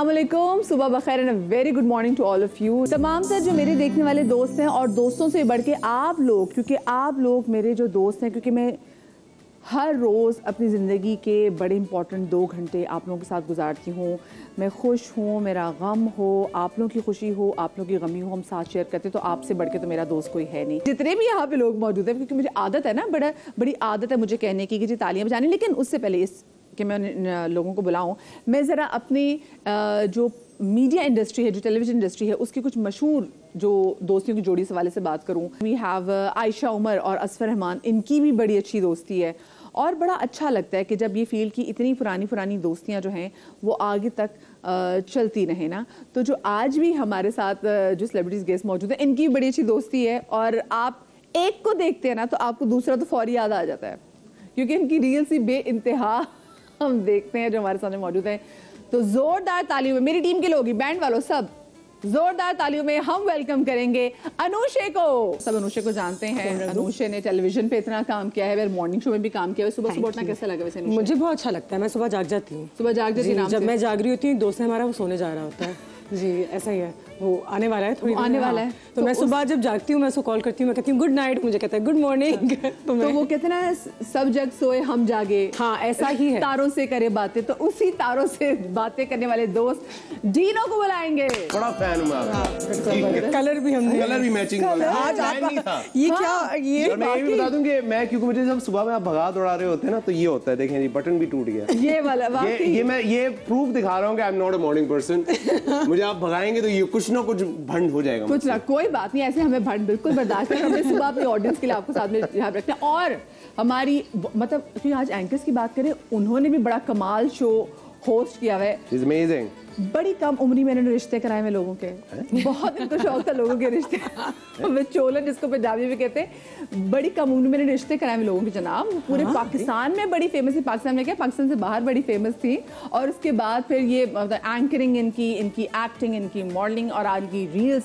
अस्सलामुअलैकुम, सुबह बखैर and a very good morning to all of you. तमाम सर जो मेरे देखने वाले दोस्त हैं और दोस्तों से बढ़ के आप लोग, क्योंकि आप लोग मेरे जो दोस्त हैं, क्योंकि मैं हर रोज़ अपनी ज़िंदगी के बड़े इंपॉर्टेंट 2 घंटे आप लोगों के साथ गुजारती हूँ। मैं खुश हूँ, मेरा गम हो, आप लोगों की खुशी हो, आप लोगों की गमी हो, हम साथ शेयर करते, तो आपसे बढ़ के तो मेरा दोस्त कोई है नहीं। जितने भी यहाँ पे लोग मौजूद हैं, क्योंकि मुझे आदत है ना, बड़ी आदत है मुझे कहने की कि जी तालियां बजानी, लेकिन उससे पहले इस कि मैं लोगों को बुलाऊं, मैं ज़रा अपनी जो मीडिया इंडस्ट्री है, जो टेलीविज़न इंडस्ट्री है, उसकी कुछ मशहूर जो दोस्तियों की जोड़ी से वाले से बात करूं। वी हैव आयशा उमर और असफर रहमान, इनकी भी बड़ी अच्छी दोस्ती है और बड़ा अच्छा लगता है कि जब ये फील की इतनी पुरानी दोस्तियां जो हैं वो आगे तक चलती रहें ना। तो जो आज भी हमारे साथ जो सेलिब्रिटीज़ गेस्ट मौजूद हैं, इनकी भी बड़ी अच्छी दोस्ती है और आप एक को देखते हैं ना तो आपको दूसरा तो फौरी याद आ जाता है, क्योंकि इनकी रील्स ही बेइंतहा हम देखते हैं जो हमारे सामने मौजूद हैं। तो जोरदार तालियों में मेरी टीम के लोग, बैंड वालों, सब जोरदार तालियों में हम वेलकम करेंगे अनुशे को। सब अनुशे को जानते हैं, अनुशे ने टेलीविजन पे इतना काम किया है, मॉर्निंग शो में भी काम किया है। सुबह सुबह उठना कैसा लगा वैसे? मुझे बहुत अच्छा लगता है, मैं सुबह जाग जाती हूँ। सुबह जाग जाती हूँ, जब मैं जाग रही होती हूँ दोस्त है हमारा वो सोने जा रहा होता है। जी ऐसा ही है, वो आने वाला है, थोड़ी आने वाला है। तो मैं सुबह जब जागती हूँ मैं उसको कॉल करती हूँ, मैं कहती हूँ गुड नाइट, मुझे कहता है गुड मॉर्निंग। तो वो कहते हैं ना, सब जग सोए हम जागे। हाँ ऐसा ही है, तारों से करे बातें। तो उसी तारों से बातें करने वाले दोस्त डीनो को बुलाएंगे। बड़ा फैन हूँ मैं। कलर भी मैचिंग आज नहीं था। ये क्या ये मैं ये भी बता दूं कि मैं, क्योंकि मुझे जब सुबह में आप भगा दौड़ा रहे होते हैं ना, तो ये होता है, देखें जी बटन भी टूट गया। ये वाला ये मैं ये प्रूफ दिखा रहा हूँ कि I am not a morning person. मुझे आप भगाएंगे तो ये कुछ ना कुछ भंड हो जाएगा। कुछ ना, कोई बात नहीं, ऐसे हमें भंड बिल्कुल बर्दाश्त है। हमने सुबह अपनी ऑडियंस के लिए आपको साथ में यहाँ रखना है। और हमारी मतलब क्योंकि आज एंकर्स की बात करें, उन्होंने भी बड़ा कमाल शो होस्ट किया हुआ है। It's amazing. बड़ी कम उम्री में इन्होंने रिश्ते कराए हुए लोगों के, बहुत इनको शौक था लोगों के रिश्ते। चोलन जिसको पंजाबी में कहते हैं, बड़ी कम उम्र में इन्होंने रिश्ते कराए हुए लोगों के जनाब। पूरे पाकिस्तान में बड़ी फेमस थी, पाकिस्तान में क्या, पाकिस्तान से बाहर बड़ी फेमस थी। और उसके बाद फिर ये एंकरिंग, इनकी एक्टिंग, इनकी मॉडलिंग और आज की रील्स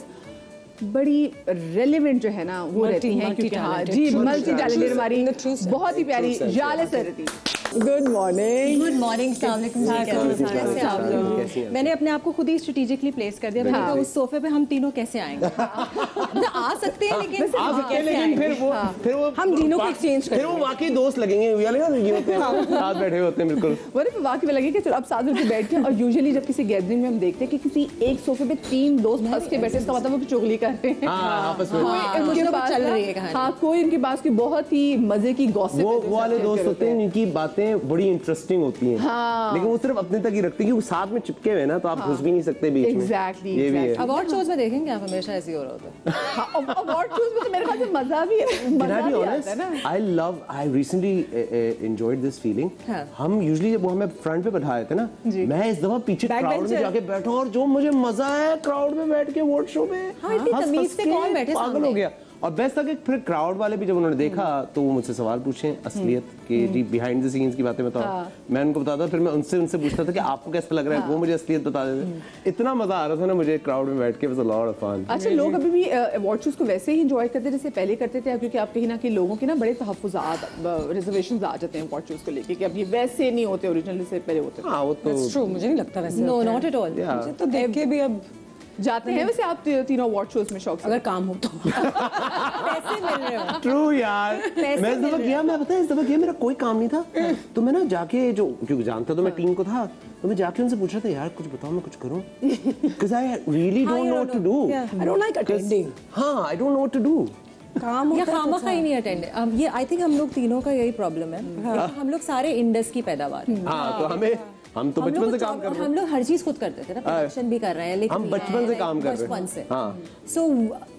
बड़ी रेलेवेंट जो है ना वो रहती हैं, क्योंकि हाँ जी मल्टी टैलेंटेड हमारी बहुत ही प्यारी जाले सर थी। Good morning. गुड मॉर्निंग, अस्सलाम वालेकुम। मैंने अपने आप को खुद ही स्ट्रेटेजिकली प्लेस कर दिया। मैंने कहा उस सोफे पे हम तीनों कैसे आएंगे? आ सकते हैं लेकिन फिर वो हम तीनों को एक्सचेंज करेंगे, फिर वो वाकई दोस्त लगेंगे, साथ बैठे होते हैं बिल्कुल। वो वाकई में लगे कि चलो अब साथ मिलकर बैठ के। और यूजुअली जब किसी गैदरिंग में हम देखते हैं कि किसी एक सोफे पे 3 दोस्त हंस के बैठे, इसका मतलब वो चुगली कर रहे हैं आपस में, उनके पास चल रही है कहानी। हाँ, कोई उनके पास की बहुत ही मजे की गॉसिप, वो वाले दोस्त होते हैं जिनकी बातें बड़ी इंटरेस्टिंग होती हैं। हाँ। लेकिन वो सिर्फ अपने तक ही रखते हैं, क्योंकि साथ में चिपके हुए ना, तो आप घुस भी नहीं सकते बीच में। Exactly, ये भी है। अवार्ड शोज में देखेंगे आप हमेशा ऐसे ही हो रहा होता है। अवार्ड शोज में तो मेरे ख्याल से मजा भी आता है ना। I recently enjoyed this feeling. हम यूजुअली जब वो हमें फ्रंट पे बैठाए थे ना, मैं इस दफा पीछे क्राउड में जाके बैठा, और जो मुझे मजा आया क्राउड में बैठ के वोट शो में, तमीज से कौन बैठे पागल हो गया। और बेस्ट था कि फिर क्राउड वाले भी जब उन्होंने देखा तो वो मुझसे सवाल पूछे असलियत के, जी बिहाइंड द सीन्स की बातें बताओ। मैं उनको बताता, फिर मैं उनसे पूछता था कि आपको कैसा लग रहा है, वो मुझे असलियत बता देते। इतना मजा आ रहा था ना मुझे क्राउड में बैठ के, was a lot of fun. अच्छा, लोग अभी भी अवार्ड शोज को वैसे ही एंजॉय करते जैसे पहले करते थे, क्योंकि आप कहीं ना कहीं लोगों के ना बड़े तहफ्फुज़ात, रिजर्वेशंस आ जाते हैं अवार्ड शोज को लेके कि अब ये वैसे नहीं होते ओरिजिनल से पहले होते थे। हाँ वो तो ट्रू, मुझे नहीं लगता वैसे। No not at all. तो देख के भी अब जाते हैं वैसे आप तीनों अवार्ड शोज में शौक से, अगर काम हो तो। पैसे मिल रहे हो। ट्रू यार। मैं इस दफा गया, मेरा कोई काम नहीं था, तो मैं ना जाके, जो क्योंकि जानता तो मैं टीम को था, तो मैं जाके उनसे पूछ रहा था, यार कुछ बताओ, मैं कुछ करूं, because I really don't know what to do. I don't like attending. हाँ, I don't know what to do. काम या खामखा ही नहीं अटेंड। अब ये आई थिंक हम लोग तीनों का यही प्रॉब्लम है, हम लोग सारे इंडस की पैदावार हैं। हाँ, तो हम तो बचपन से काम कर रहे हैं। हम लोग हर चीज खुद करते थे ना, प्रोडक्शन भी कर रहे हैं, लेकिन हम बचपन से काम कर रहे हैं, बचपन से। हाँ। सो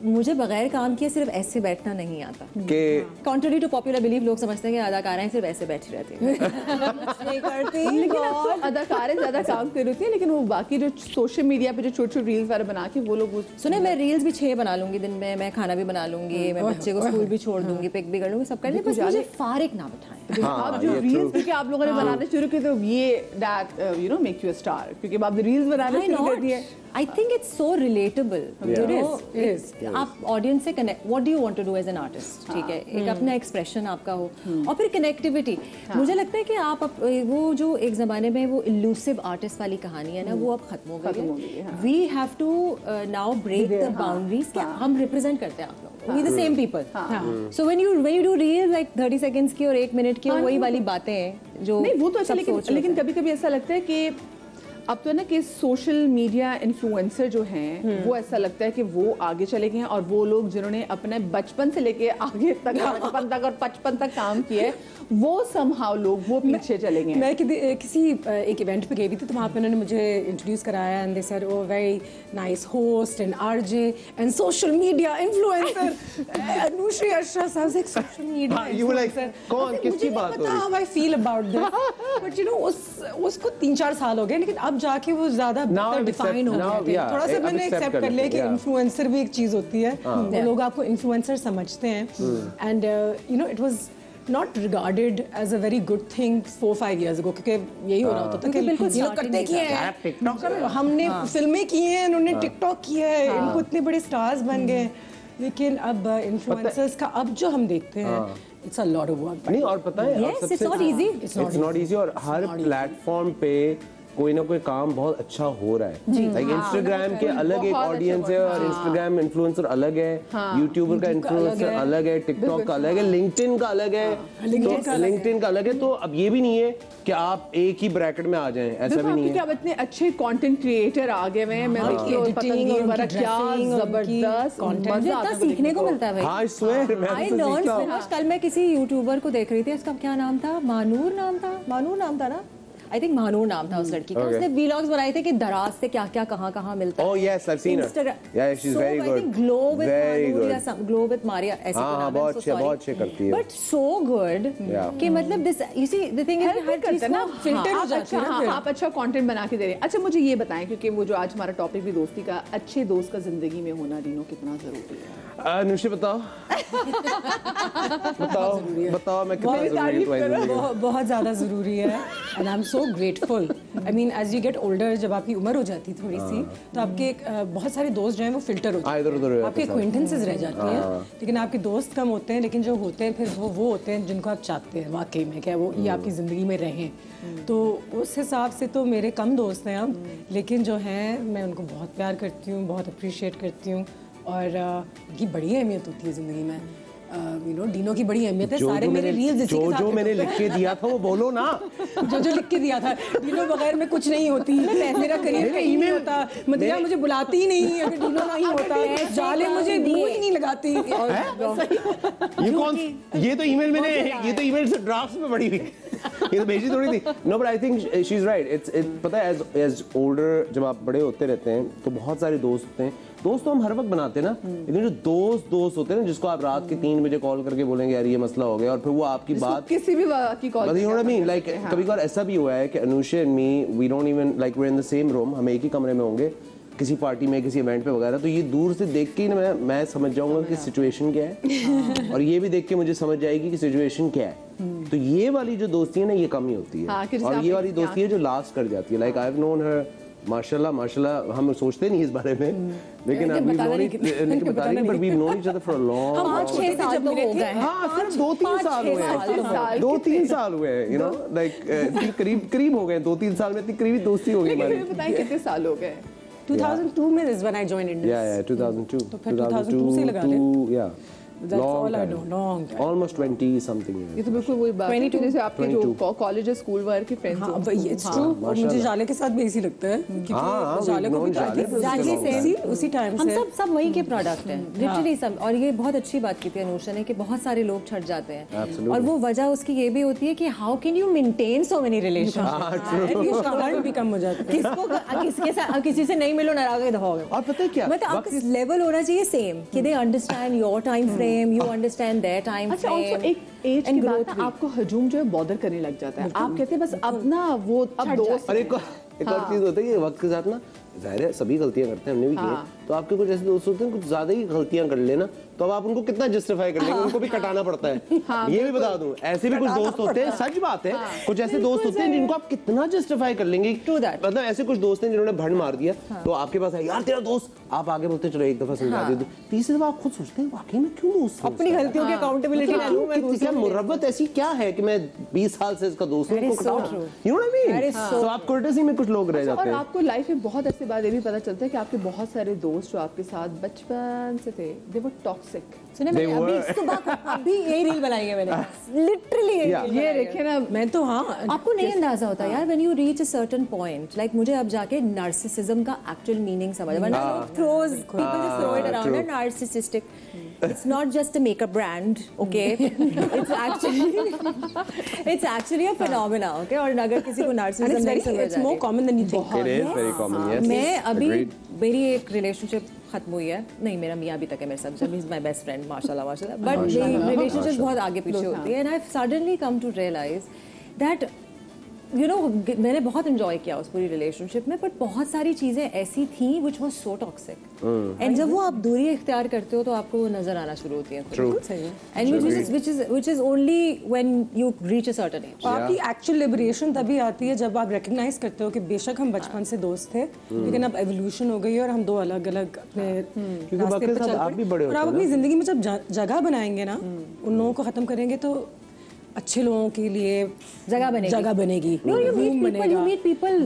मुझे बगैर काम किए सिर्फ ऐसे बैठना नहीं आता। कि कॉन्ट्ररी टू पॉपुलर बिलीफ, लोग समझते हैं कि अदाकाराएं सिर्फ ऐसे बैठी रहती हैं। नहीं करती, लेकिन अब तो अदाकारें ज्यादा काम कर रही हैं, लेकिन वो बाकी जो सोशल मीडिया पे जो छोटे रील्स वगैरह बना के वो लोग सुने, मैं रील्स भी 6 बना लूंगी दिन में, मैं खाना भी बना लूंगी, मैं बच्चे को स्कूल भी छोड़ दूंगी, पिक भी कर लूंगी, सब कर लूंगी, बस मुझे फारिग ना बिठाएं। अब जो रील्स क्योंकि आप लोगों ने बनाने शुरू किए, तो ये that you know make you a star, क्योंकि आपने रील्स बनाने शुरू कर दिए। I think it's so relatable. Yeah. You know, It is. आप ऑडियंस से connect, what do you want to do as an artist, ठीक है, एक अपना एक्सप्रेशन आपका हो और फिर कनेक्टिविटी। मुझे लगता है कि आप वो जो एक ज़माने में वो इल्यूसिव आर्टिस्ट वाली कहानी है ना, वो अब खत्म हो गई है। We have to now break the boundaries कि हम रिप्रेजेंट करते हैं आप लोग, we the same people. So when you do reel like 30 seconds की और 1 मिनट की, वही वाली बातें हैं जो नहीं, वो तो अच्छा, लेकिन कभी कभी ऐसा लगता है कि अब तो है ना कि सोशल मीडिया इन्फ्लुएंसर जो हैं वो ऐसा लगता है कि वो आगे चले गए हैं, और वो लोग जिन्होंने अपने बचपन से लेके आगे तक, बचपन तक और 55 तक काम किया है, वो समहाउ लोग वो पीछे चले गए हैं। मैं किसी एक इवेंट पे गई भी थी, तो वहाँ पे उन्होंने मुझे इंट्रोड्यूस कराया and they said oh very nice host and RJ and social media influencer Anushree Ashraf साहब से social media. You were like, कौन, किसकी बात हो रही है? How I feel about this, but you know उसको 3-4 साल हो गए, लेकिन अब जाके वो ज्यादा डिफाइन हो गए थे। थोड़ा सा मैंने एक्सेप्ट कर लिया कि इन्फ्लुएंसर भी एक चीज होती है, वो लोग आपको इन्फ्लुएंसर समझते हैं, and you know it was not regarded as a very good thing 4-5 years ago, क्योंकि यही हो रहा होता था कि बिल्कुल ये लोग करते किए हैं, हमने फिल्में की हैं, उन्होंने टिकटॉक किया है, इनको इतने बड़े स्टार्स बन गए, लेकिन अब इन्फ्लुएंसर्स का अब जो हम देखते हैं it's a lot of work. नहीं, और पता है, Yes, it's not easy. It's not easy, और हर प्लेटफॉर्म पे कोई ना कोई काम बहुत अच्छा हो रहा है। लाइक इंस्टाग्राम के अलग एक ऑडियंस है, और इंस्टाग्राम इन्फ्लुएंसर अलग है, यूट्यूबर का इन्फ्लुएंसर अलग है, टिकटॉक का अलग है, लिंक्डइन का अलग है, तो लिंक्डइन का अलग है। तो अब ये भी नहीं है कि आप एक ही ब्रैकेट में आ जाएं, ऐसा भी नहीं है। अब इतने अच्छे कंटेंट क्रिएटर आ गए हैं, मैं देखती हूँ पतंगी वगैरह, क्या जबरदस्त मुझे इतना सीखने को मिलता है भाई। हाँ, I swear, मैं I तो learned सीखा so हूँ। much। कल मैं किसी यूट्यूबर को देख रही थी, उसका क्या नाम था, मानूर नाम था ना, आई थिंक महानूर नाम था उस लड़की का। उसने व्लॉग्स बनाए थे कि दराज से क्या क्या कहाँ मिलता है। Oh yes, I've seen her. Yeah, she's very good. Glow with Very Manur या good. ग्लो विद मारिया, ऐसे हाँ, बहुत अच्छे करती है। बट सो गुड कि मतलब this you see the thing is हर चीज ना filter हो आप जाती अच्छा, है ना हाँ, फिर। आप अच्छा कंटेंट बना के दे रहे हैं। अच्छा, मुझे ये बताएं, क्योंकि वो जो आज हमारा टॉपिक भी दोस्ती का, अच्छे दोस्त का जिंदगी में होना रीनो कितना जरूरी है? अनुषी बताओ बताओ मैं कितना जरूरी है तुम्हारी जिंदगी में? बहुत ज़्यादा ज़रूरी है, and I am so grateful. I mean as you get older, जब आपकी उम्र हो जाती है थोड़ी सी, तो आपके बहुत सारे दोस्त जो हैं वो फिल्टर हो जाते इधर उधर हो हैं, जाते आपके हैं। एक्वेंटेंसेस रह जाती हैं, लेकिन आपके दोस्त कम होते हैं, लेकिन जो होते हैं फिर वो होते हैं जिनको आप चाहते हैं वाकई में, क्या वो ये आपकी ज़िंदगी में रहें। तो उस हिसाब से तो मेरे कम दोस्त हैं अब, लेकिन जो हैं मैं उनको बहुत प्यार करती हूँ, बहुत अप्रिशिएट करती हूँ, और उनकी बड़ी अहमियत होती है ज़िंदगी में। यू नो डीनो की बड़ी अहमियत है, सारे मेरे रील्स इसी के साथ जो मैंने लिख के दिया था वो बोलो ना। जो लिख के दिया था, डीनो बगैर मैं कुछ नहीं होती, मेरा करियर कहीं नहीं होता, मदिरा मुझे बुलाती ही नहीं अगर डीनो नहीं होता, जाले मुझे मुंह ही नहीं लगाती। ये कौन, ये तो ईमेल से ड्राफ्ट्स में पड़ी हुई, ये तो भेजी थोड़ी थी। No, but I think she is right. It's पता है, एज ओल्डर जब आप बड़े होते रहते हैं तो बहुत सारे दोस्त होते हैं। दोस्त तो हम हर वक्त बनाते हैं ना, लेकिन जो दोस्त होते हैं ना, जिसको आप रात के 3 बजे कॉल करके बोलेंगे यार ये मसला हो गया, और फिर वो आपकी बात किसी भी बात की call, you know what I mean? Like कभी कभार ऐसा भी हुआ है कि Anusha and me, we don't even like we're in the same room, हम एक ही कमरे में होंगे किसी पार्टी में, किसी इवेंट पे वगैरह, तो ये दूर से देख के ही ना मैं समझ जाऊंगा कि सिचुएशन क्या है, और ये भी देख के मुझे समझ जाएगी कि सिचुएशन क्या है। तो ये वाली जो दोस्ती है ना, ये कम ही होती है, और ये वाली दोस्ती है जो लास्ट कर जाती है। Like I have known her माशाल्लाह, हम सोचते नहीं इस बारे में, लेकिन but we known each other for a long 5-6 साल तो हो गए हैं। हाँ, सिर्फ 2-3 साल हुए हैं, 2-3 साल हुए हैं, यू नो, लाइक करीब हो गए 2-3 साल में, इतनी करीबी दोस्ती हो गई हमारी। बताएं कितने साल हो गए? 2002 में is when I joined Indus. Yeah, 2002. तो फिर 2002 से लगा ले। Yeah. That's all I know, long time. Almost 20 something years. ये तो बिल्कुल वही बात है, 22, जैसे आपके 22. जो कॉलेज स्कूल वर्क के फ्रेंड्स हाँ, it's true। और मुझे जाले के साथ भी ऐसी लगता है, क्योंकि जाले को भी उसी टाइम हम से सब वही के प्रोडक्ट हैं, लिटरली सब। और ये बहुत अच्छी बात की थी अनुषा ने कि बहुत सारे लोग छट जाते हैं, और वो वजह उसकी ये भी होती है कि how can you maintain so many relationship, भी कम हो जाता है। किसके साथ किसी से नहीं मिलो, नाराज हो गए। और पता है क्या, मतलब आपका लेवल होना चाहिए सेम, कि they understand your time frame, you understand their time अच्छा, फ्रेम। also एक एज के बाद ना आपको हजूम जो है बॉदर करने लग जाता है, आप कहते हैं बस अब ना वो अब दोस्त। और एक और चीज होता है कि वक्त के साथ ना, जाहिर है सभी गलतियां करते हैं, हमने भी की, तो आपके कुछ ऐसे दोस्त होते हैं कुछ ज्यादा ही गलतियां कर लेना, तो अब आप उनको कितना जस्टिफाई कर लेंगे, उनको भी कटाना पड़ता है। ये भी बता दूं, ऐसे भी कुछ दोस्त होते हैं, सच बात है, कुछ ऐसे दोस्त होते हैं जिनको आप कितना जस्टिफाई कर लेंगे। मतलब ऐसे कुछ दोस्त हैं जिन्होंने भंड मार दिया, तो आपके पास है यार तेरा दोस्त, आप आगे बोलते चलो एक दफा समझा दे दो, तीसरी दफा आप खुद सोचते हैं वाकई में क्यों दोस्त, अपनी गलतियों की अकाउंटेबिलिटी ले लूं मैं। क्या मुरब्बत ऐसी क्या है कि मैं 20 साल से इसका दोस्त हूं, you know what I mean. तो आप कोर्टेसी में कुछ लोग रह जाते हैं। और आपको लाइफ में बहुत ऐसी बात ये भी पता चलता है कि आपके बहुत सारे दोस्त जो आपके साथ बचपन से थे, दे वर टॉक्सिक। सुने मैंने अभी सुबह अभी यही रील बनाई है मैंने, लिटरली ये देखे ना, मैं तो हाँ, आपको नहीं अंदाजा होता यार when you reach a certain point, like मुझे अब जाके नार्सिसिज्म का एक्चुअल मीनिंग समझ, वरना लोग throws people just throw it around and narcissistic, it's not just a makeup brand, okay? it's actually a phenomena, okay? और अगर किसी को नार्सिसिज्म नहीं समझ, it's more common than you think. It is very common, yes. मैं अभी मेरी एक रिलेशनशिप खत्म हुई है, नहीं मेरा मियाँ अभी तक है मेरे साथ, he is my best friend माशाल्लाह माशाल्लाह, बट रिलेशनशिप बहुत आगे पीछे होती है, and I suddenly come to realize that you know मैंने बहुत एंजॉय किया उस पूरी रिलेशनशिप में, बट बहुत सारी चीजें ऐसी थी which was so toxic, and जब वो आप दूरी इख्तियार करते हो तो आपको वो नजर आना शुरू होती है, and which is only when you reach a certain age. आपकी एक्चुअल लिबरेशन तभी आती है जब आप रिकग्नाइज करते हो कि बेशक हम बचपन से दोस्त थे, लेकिन अब एवोल्यूशन हो गई है और हम दो अलग अलग अपने रास्ते पे चल पड़े, और आप अपनी जिंदगी में जब जगह बनाएंगे ना, उन लोगों को खत्म करेंगे तो अच्छे लोगों के लिए जगह बनेगी। No, you meet people,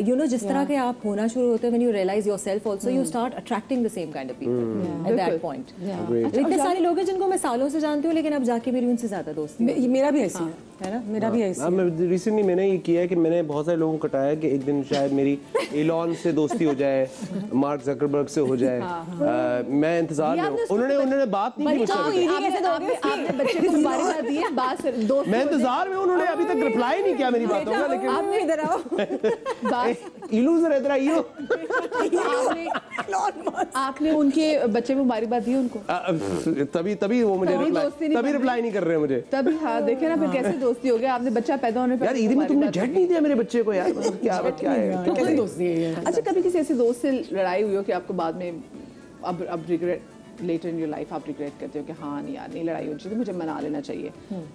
you know, जिस तरह के आप होना शुरू होते हैं, when you realize yourself also, you start attracting the same kind of people at that point. इतने सारे लोग हैं जिनको मैं सालों से जानती हूँ, लेकिन अब जाके मेरी उनसे ज्यादा दोस्ती है। मेरा भी ऐसी है ना, मेरा भी ऐसी है। रिसेंटली मैंने ये किया है कि मैंने बहुत सारे लोगों को कटाया कि एक दिन शायद मेरी एलॉन से दोस्ती हो जाए, मार्क जकरबर्ग से हो जाए, मैं इंतजार में, उन्होंने बात नहीं की मुझसे, आपने बच्चे को मुबारक दी है, बात दोस्त मैं इंतजार में, उन्होंने अभी तक रिप्लाई नहीं किया मेरी बातों का, लेकिन आप इधर आओ, इलू जरा इधर आइयो, आपने उनके बच्चे में मुबारकबाद दी उनको, तभी वो मुझे रिप्लाई नहीं कर रहे मुझे, तभी हाँ देखे ना फिर कैसे दोस्ती हो गया, आपने बच्चा पैदा होने पर यार ईद में तुमने जेट नहीं दिया मेरे बच्चे को यार, क्या है कैसे दोस्ती है? अच्छा कभी किसी ऐसे दोस्त से लड़ाई हुई हो कि आपको बाद में अब regret later in your life आप रिग्रेट करते हो कि हाँ नहीं यार नहीं लड़ाई होनी चाहिए, मुझे मना लेना चाहिए,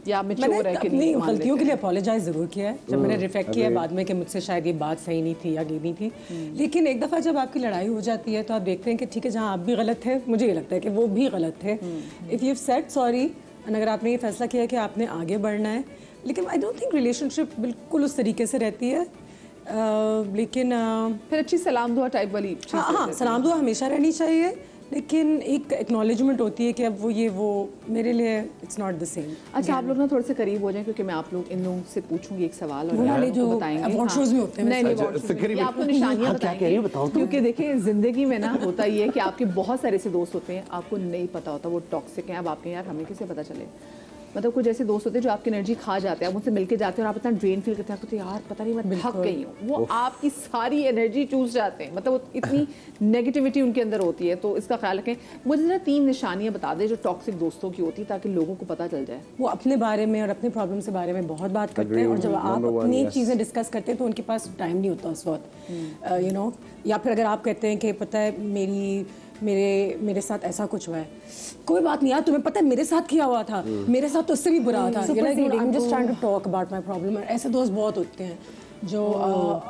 या आप मैच्योर है कि नहीं? गलतियों के लिए अपोलोजाइज जरूर किया है, जब मैंने रिफ्लेक्ट किया बाद में कि मुझसे शायद ये बात सही नहीं थी या गेमी थी, लेकिन एक दफ़ा जब आपकी लड़ाई हो जाती है तो आप देखते हैं कि ठीक है जहाँ आप भी गलत थे, मुझे ये लगता है कि वो भी गलत थे, इफ़ यू सेड सॉरी, अगर आपने ये फैसला किया कि आपने आगे बढ़ना है, लेकिन आई डोंट थिंक रिलेशनशिप बिल्कुल उस तरीके से रहती है, लेकिन फिर अच्छी सलाम दुआ टाइप वाली, हाँ सलाम दुआ हमेशा रहनी चाहिए, लेकिन एक एक्नॉलेजमेंट होती है कि अब वो मेरे लिए इट्स नॉट द सेम। अच्छा आप लोग ना थोड़े से करीब हो जाएं, क्योंकि मैं आप लोग इन लोगों से पूछूंगी एक सवाल, और वाले जो बताएंगे अवार्ड शोज में होते हैं, नहीं आपको निशानियां बताएंगे, क्योंकि देखिए जिंदगी में ना होता ये है कि आपके बहुत सारे ऐसे दोस्त होते हैं आपको नहीं पता होता वो टॉक्सिक हैं, अब आपके यार हमें कैसे पता चले, मतलब कुछ ऐसे दोस्त होते हैं जो आपकी एनर्जी खा जाते हैं, आप उनसे मिलके जाते हैं और आप इतना ड्रेन फील करते हैं, आपको तो यार पता नहीं मैं थक गई हूँ, वो आपकी सारी एनर्जी चूस जाते हैं, मतलब इतनी नेगेटिविटी उनके अंदर होती है, तो इसका ख्याल रखें। मुझे ना 3 निशानियां बता दें जो टॉक्सिक दोस्तों की होती है, ताकि लोगों को पता चल जाए। वो अपने बारे में और अपने प्रॉब्लम के बारे में बहुत बात करते हैं, और जब आप अपनी चीज़ें डिस्कस करते हैं तो उनके पास टाइम नहीं होता उस वक्त, यू नो, या फिर अगर आप कहते हैं कि पता है मेरे साथ ऐसा कुछ हुआ है, कोई बात नहीं यार तुम्हें पता है मेरे साथ किया हुआ था, मेरे साथ तो उससे भी बुरा था, I am just trying to talk about my problem. ऐसे दोस्त बहुत होते हैं जो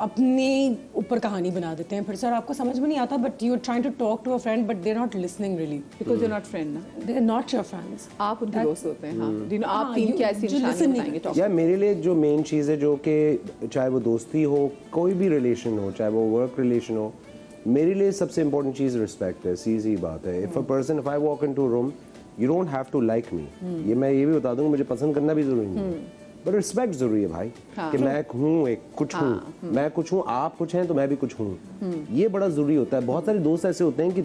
अपने ऊपर कहानी बना देते हैं, फिर सर आपको समझ में नहीं आता, but you are trying to talk to a friend but they are not listening really, because they are not friend ना, they are not your friends, आप उनके दोस्त होते हैं। हाँ जिन आप 3 क्या ऐसी निशानियां बताएंगे टॉक्सिक? यार मेरे लिए जो मेन चीज़ है, जो कि चाहे वो दोस्ती हो, कोई भी रिलेशन हो, चाहे वो वर्क रिलेशन हो, मेरे लिए सबसे इंपॉर्टेंट चीज़ रिस्पेक्ट है, सीधी बात है। If I walk into a room, you don't have to like me, ये मैं ये भी बता दूंगा, मुझे पसंद करना भी जरूरी नहीं है, बट रिस्पेक्ट जरूरी है भाई, कि मैं हूँ एक कुछ हूँ, मैं कुछ हूँ, आप कुछ हैं तो मैं भी कुछ हूँ, ये बड़ा जरूरी होता है। बहुत सारे दोस्त ऐसे होते हैं कि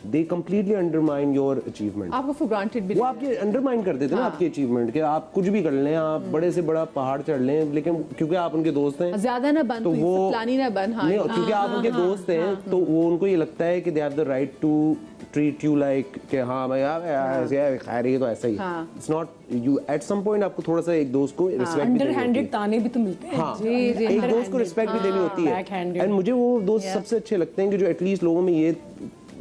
they completely undermine your achievement, आपको for granted भी वो आपके अंडरमाइन कर देते हैं ना आपके अचीवमेंट के, आप कुछ भी कर लें, आप बड़े से बड़ा पहाड़ चढ़ लें, लेकिन क्योंकि आप उनके दोस्त हैं, ज्यादा ना बन तो वो प्लानी ना बन, हाँ क्योंकि आप उनके दोस्त हैं, तो वो उनको ये लगता है कि they have the right to treat you like कि हाँ मैं यार खैर ये तो ऐसा ही, it's not you at some point आपको थोड़ा सा एक दोस्त को रिस्पेक्ट भी देनी होती है, ताने भी तो मिलते हैं, हाँ एक दोस्त को रिस्पेक्ट भी देनी होती है, एंड मुझे वो दोस्त सबसे अच्छे लगते हैं कि जो एटलीस्ट लोगों में ये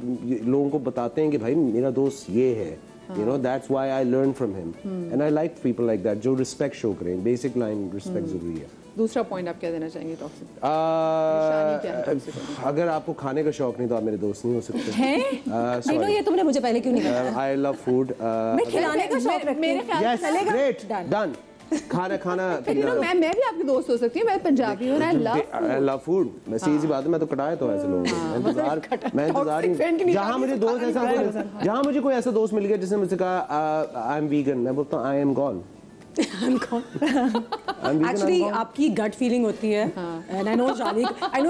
लोगों को बताते हैं कि भाई मेरा दोस्त ये है, you know, that's why I learned from him, and I like people like that जो रिस्पेक्ट शो करें. बेसिक लाइन रिस्पेक्ट जरूरी है. दूसरा पॉइंट आप क्या देना चाहेंगे टॉक्सिक? अगर आपको खाने का शौक नहीं तो आप मेरे दोस्त नहीं हो सकते हैं. नो, ये तुमने मुझे पहले क्यों नहीं बताया? I love food. मैं खिलाने का शौक रखती हूं. मेरे Yes, great, done. खाना मैं भी आपकी दोस्त हो सकती हूँ. मैं पंजाबी हूँ. I love food. वैसे इजी बात है. मैं तो कटाए तो ऐसे लोगों को. मैं इंतजार जहाँ मुझे दोस्त ऐसा जहाँ मुझे कोई ऐसा दोस्त मिल गया जिसने मुझसे कहा आई एम वीगन, मैं बोलता हूँ आई एम गॉन. एक्चुअली आपकी गट फीलिंग होती है. एंड आई नो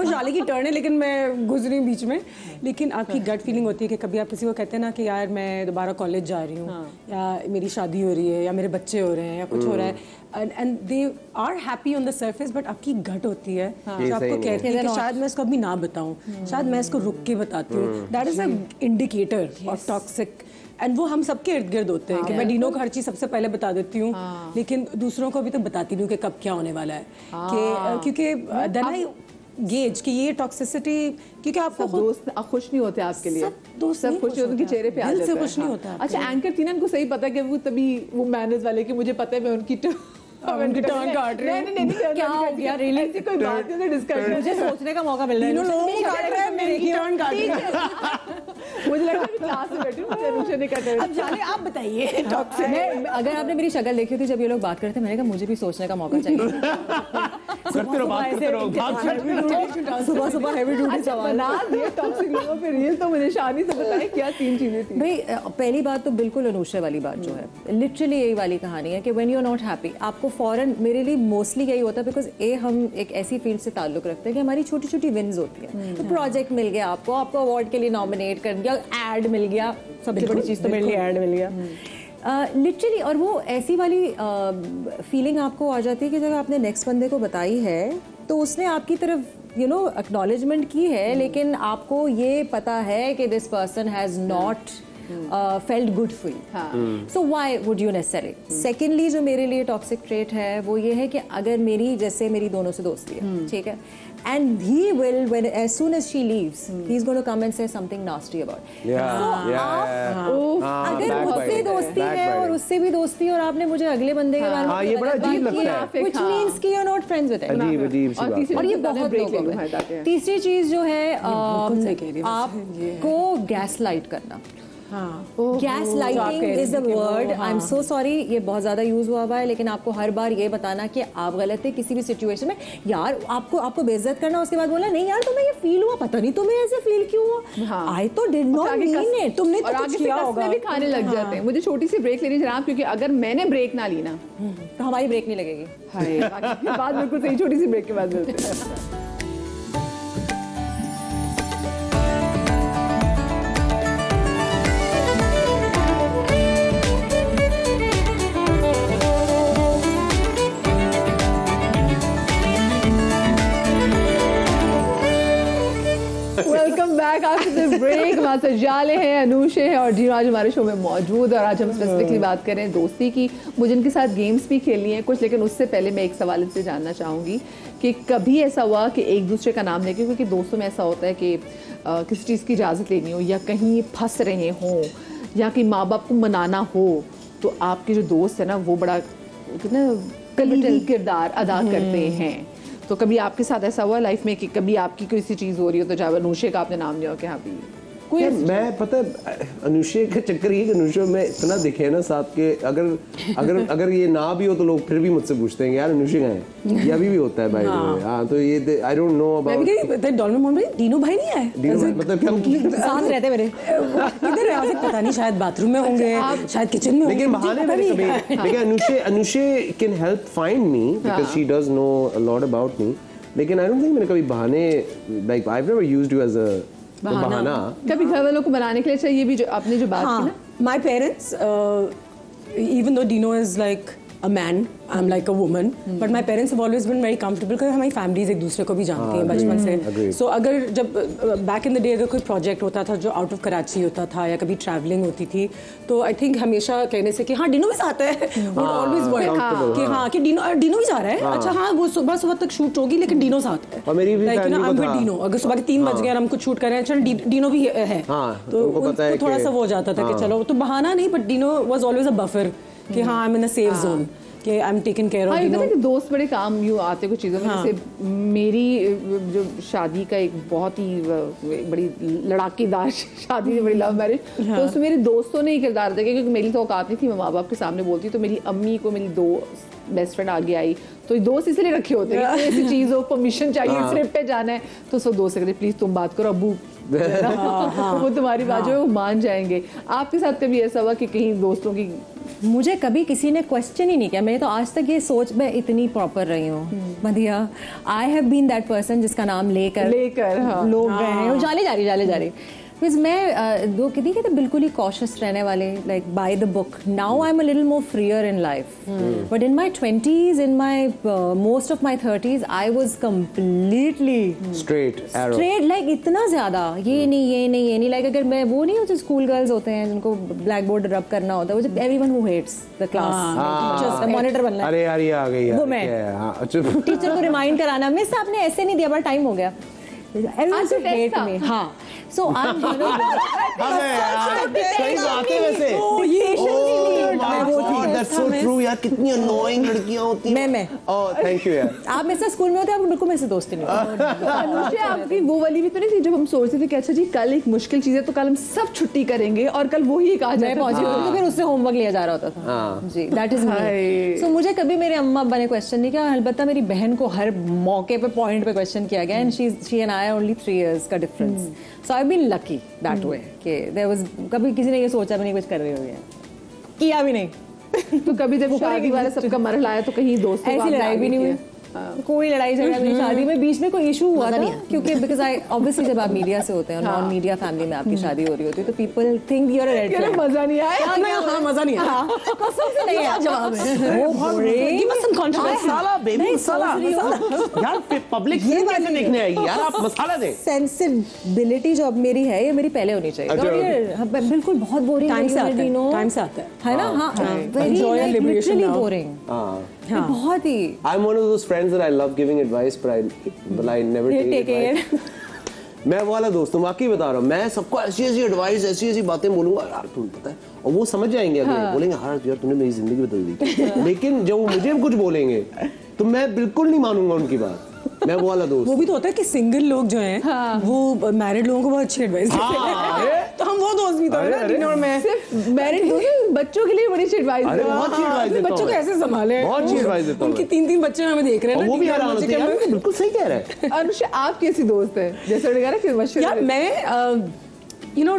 जाली की टर्न है, लेकिन मैं गुजरी बीच में. लेकिन आपकी गट फीलिंग होती है कि कभी आप किसी को कहते हैं ना कि यार मैं दोबारा कॉलेज जा रही हूँ, या मेरी शादी हो रही है, या मेरे बच्चे हो रहे हैं, या कुछ हो रहा है, and they are happy on the surface, but आपकी गट होती है जो आपको कहती है कि शायद मैं इसको अभी ना बताऊं, शायद मैं इसको रुक के बताती हूँ. That is a indicator of toxic. And वो हम सबके इर्द गिर्द होते हैं कि मैं डीनो को हर चीज सबसे पहले बता देती हूँ, लेकिन दूसरों को अभी तक बताती नहीं हूँ कि कब क्या होने वाला है. क्योंकि देन आई गेज कि ये टॉक्सिसिटी, क्योंकि आपको दोस्त खुश नहीं होते आपके लिए. दोस्त सब खुश होते उनके चेहरे पे आ जाता है. खुश नहीं होता. अच्छा, एंकर तीनन को सही पता है कि वो तभी वो मैनर्स वाले कि मुझे पता है मैं उनकी टर्न काट रही हूँ. नहीं क्या हो गया रियली? ऐसी कोई बात नहीं, डिस्कशन मुझे सोचने का मौका मिल रहा है. तीनों लोगों को काट रहा है, मेरी टर्न काट रही है. मुझे लगता है क्लास में बैठी हूँ, मुझे अनुषा ने काटा. अब जाने आप बताइए टॉक्सिक. मैं अगर आपने मेरी शक्ल देखी थी जब ये लोग बात करते मैंने कहा मुझे भी सोचने का मौका चाहिए. सुबह सुबह हैवी ड्यूटी सवाल. टॉक्सिक लोगों पे रियल तो मुझे शानी से बताएं क्या 3 चीजें थी. भाई पहली बात तो बिल्कुल अनुषा वाली बात जो है, लिटरली यही वाली कहानी है कि when you are not happy, आपको फौरन, मेरे लिए मोस्टली यही होता है बिकॉज हम एक ऐसी फील्ड से ताल्लुक रखते हैं कि हमारी छोटी छोटी विन्स होती है. तो प्रोजेक्ट मिल गया आपको अवार्ड के लिए नॉमिनेट कर दिया, एड मिल गया, सबसे बड़ी चीज़ तो मेरे लिए एड मिल गया लिटरली. और वो ऐसी वाली फीलिंग आपको आ जाती है कि जब आपने नेक्स्ट बंदे को बताई है तो उसने आपकी तरफ एक्नॉलेजमेंट की है, लेकिन आपको ये पता है कि this person has not felt good for you. So why would you necessarily? Secondly, जो मेरे लिए टॉक्सिक ट्रेट है वो ये है कि अगर जैसे मेरी दोनों से दोस्ती है, ठीक है, and he will, when as soon as she leaves, he's going to come and say something nasty about. अगर मुझसे दोस्ती है और उससे भी दोस्ती है और आपने मुझे अगले बंदे के बारे में ये बड़ा अजीब लगता है, which means कि you're not friends with him. अजीब और ये बहुत लोगों में. तीसरी चीज जो है आपको गैस लाइट करना. Gas lighting is a word, I am so sorry, ये बहुत ज्यादा यूज हुआ हुआ है, लेकिन आपको हर बार ये बताना कि आप गलत है किसी भी सिचुएशन में. यार आपको बेइज्जत करना, उसके बाद बोला नहीं यार तुम्हें ये फील हुआ, पता नहीं तुम्हें ऐसे फील क्यों हुआ, आई तो डिड नॉट मीन इट, तुमने तो कुछ किया होगा. भी खाने लग जाते हैं. मुझे छोटी सी ब्रेक लेनी जनाब, क्योंकि अगर मैंने ब्रेक ना ली ना तो हमारी ब्रेक नहीं लगेगी. बात बिल्कुल सही, छोटी सी ब्रेक के बाद मिलते हैं. Welcome back after the break. हमारे साथ जाले हैं, अनुषे हैं और जी आज हमारे शो में मौजूद. और आज हम स्पेसिफिकली बात करें दोस्ती की. मुझे इनके साथ गेम्स भी खेलनी है कुछ, लेकिन उससे पहले मैं एक सवाल इनसे जानना चाहूँगी कि कभी ऐसा हुआ कि एक दूसरे का नाम लेके, क्योंकि दोस्तों में ऐसा होता है कि किसी चीज़ की इजाज़त लेनी हो या कहीं फंस रहे हों या कि माँ बाप को मनाना हो, तो आपके जो दोस्त है ना वो बड़ा कलीगी किरदार अदा करते हैं. तो कभी आपके साथ ऐसा हुआ लाइफ में कि कभी आपकी कोई सी चीज़ हो रही हो तो चाहे अनुषे का आपने नाम लिया हो कि हाँ भी कोई मैं पता है अनुषे का चक्कर ये कि अनुषा में इतना दिखे ना साथ के, अगर ये ना भी हो तो लोग फिर भी मुझसे पूछते हैं यार अनुषे कहाँ है. ये अभी भी होता है भाई. हाँ तो ये I don't know about Dino भाई नहीं आए, मतलब क्या साथ रहते मेरे किधर है पता नहीं, शायद बाथरूम में होंगे, शायद किचन में, लेकिन बहाने में कभी. लेकिन Anushe can help find me because she does know a lot about me, लेकिन आई डोंट थिंक मैंने कभी बहाने like I have never used you as a बहाना. कभी घर वालों को बनाने के लिए चाहिए भी जो आपने जो बात की ना. My parents, even though Dino is like a man, I'm like a woman, but my parents have always been very comfortable because हमारी families एक दूसरे को भी जानती हैं बचपन से. So अगर जब back in the day अगर कोई project होता था जो out of कराची होता था या कभी traveling होती थी, तो I think हमेशा कहने से कि हाँ डिनो भी साथ है, would always boy कि हाँ कि डिनो भी जा रहा है, अच्छा हाँ वो सुबह तक शूट होगी लेकिन डिनो साथ है. और मेरी भी like I'm with डिनो, अगर सुबह के 3 बज गए और हम कुछ शूट कर रहे हैं, चल डिनो भी है, तो थोड़ा सा वो हो जाता था कि चलो तो बहाना नहीं, but Dino was always a buffer कि हाँ I'm in a safe zone कि I'm taken care of. हाँ, कि दोस्त बड़े काम यूँ आते कुछ चीज़ों में. जैसे मेरी जो शादी का एक बहुत ही बड़ी लड़ाकेदार शादी थी, बड़ी लव मैरिज, तो उसमें मेरे दोस्तों ने ही किरदार देखा, क्योंकि मेरी तो औकात नहीं थी मैं माँ बाप के सामने बोलती. तो मेरी अम्मी को मेरी दो बेस्ट फ्रेंड आगे आई, तो दोस्त इसलिए रखे होते हैं ऐसी चीज़ हो, परमिशन चाहिए ट्रिप पे जाना है, तो सब दोस्त कहते प्लीज़ तुम बात करो अब्बू, वो तुम्हारी बात जो है वो मान जाएंगे. आपके साथ कभी ऐसा हुआ कि कहीं दोस्तों की? मुझे कभी किसी ने क्वेश्चन ही नहीं किया. मैंने तो आज तक ये सोच मैं इतनी प्रॉपर रही हूँ मधिया. I have been that person जिसका नाम लेकर लोग गए हैं, जाले जा रही. बिकॉज मैं दो कितनी कहते बिल्कुल ही कॉशियस रहने वाले, like by the book. Now I am a little more freer in life, but in my 20s, in my most of my 30s, I was completely straight, like इतना ज्यादा ये नहीं. लाइक अगर मैं वो नहीं होती स्कूल गर्ल्स होते हैं जिनको ब्लैक बोर्ड रब करना होता है, वो everyone who hates the class, monitor बनना, अरे यार ये आ गई वो मैं टीचर को रिमाइंड कराना, मिस आपने ऐसे नहीं दिया, बड़ा टाइम हो गया. Everyone hate me. हाँ. So I'm सही बात है वैसे. That's so true यार, कितनी annoying लड़कियां होती हैं. मैं thank you यार. आप मेरे साथ स्कूल में होते हैं, आप बिल्कुल मेरे से दोस्ती नहीं होती. मुझे आपकी वो वाली भी तो नहीं थी जब हम सोचते थे कि अच्छा जी कल एक मुश्किल चीज़ है तो कल हम सब छुट्टी करेंगे और कल वो ही कहा जाए पहुंची होती, तो फिर उससे होमवर्क लिया जा रहा होता था. जी, दैट इज मी. सो मुझे कभी मेरे अम्मा अब्बा ने क्वेश्चन नहीं किया, अलबत्ता मेरी बहन को हर मौके पे पॉइंट पे क्वेश्चन किया गया. And she and I only 3 years का difference. So I have been lucky that way कि देयर वाज, कभी किसी ने ये सोचा भी नहीं कुछ कर रही होगी, किया भी नहीं. तो कभी जब शादी वाला सबका मरहला आया तो कहीं दोस्तों ऐसी लड़ाई भी नहीं हुई. कोई लड़ाई झगड़ा नहीं शादी में. बीच में कोई इशू हुआ था क्योंकि बिकॉज आई ऑब्वियसली जब आप मीडिया से होते हैं और नॉन मीडिया फैमिली में आपकी शादी हो रही होती है तो people think you are a red flag. मजा नहीं आया. हाँ मजा नहीं आया. कसम से नहीं आया. जवाब है वो गिव अस सम कंट्रोवर्सी. मसाला बेबी मसाला यार, पब्लिक ये कैसे देखने आएगी यार, आप मसाला दें. सेंसिबिलिटी जो अब मेरी है ये मेरी पहले होनी चाहिए. और ये बिल्कुल बहुत बोरिंग टाइम से आता है ना. हाँ, वेरी लिटरली बोरिंग. बहुत ही. I'm one of those friends that I love giving advice, but I never take it. मैं वो वाला दोस्त हूँ, वाकई बता रहा हूँ. मैं सबको ऐसी एडवाइस, ऐसी बातें बोलूंगा यार, तुम्हें पता है, और वो समझ जाएंगे. अगर बोलेंगे हाँ यार तूने मेरी जिंदगी बदल दी, लेकिन जब वो मुझे कुछ बोलेंगे तो मैं बिल्कुल नहीं मानूंगा उनकी बात. मैं वो वाला दोस्त. वो भी तो होता है कि सिंगल लोग जो हैं वो मैरिड लोगों को बहुत अच्छी एडवाइस देते हैं. तो हम वो दोस्त भी तो हैं और मैं सिर्फ मैरिड दोस्त बच्चों के लिए बड़ी अच्छी एडवाइस देता हूं. बच्चों को ऐसे संभाले, बहुत अच्छी एडवाइस देता हूं. उनके 3 बच्चे हमें देख रहे हैं, वो भी हैरान होते हैं. बिल्कुल सही कह रहा है. अनुषा आप कैसी दोस्त है? जैसे उन्होंने कहा कि मशहूर यार मैं you know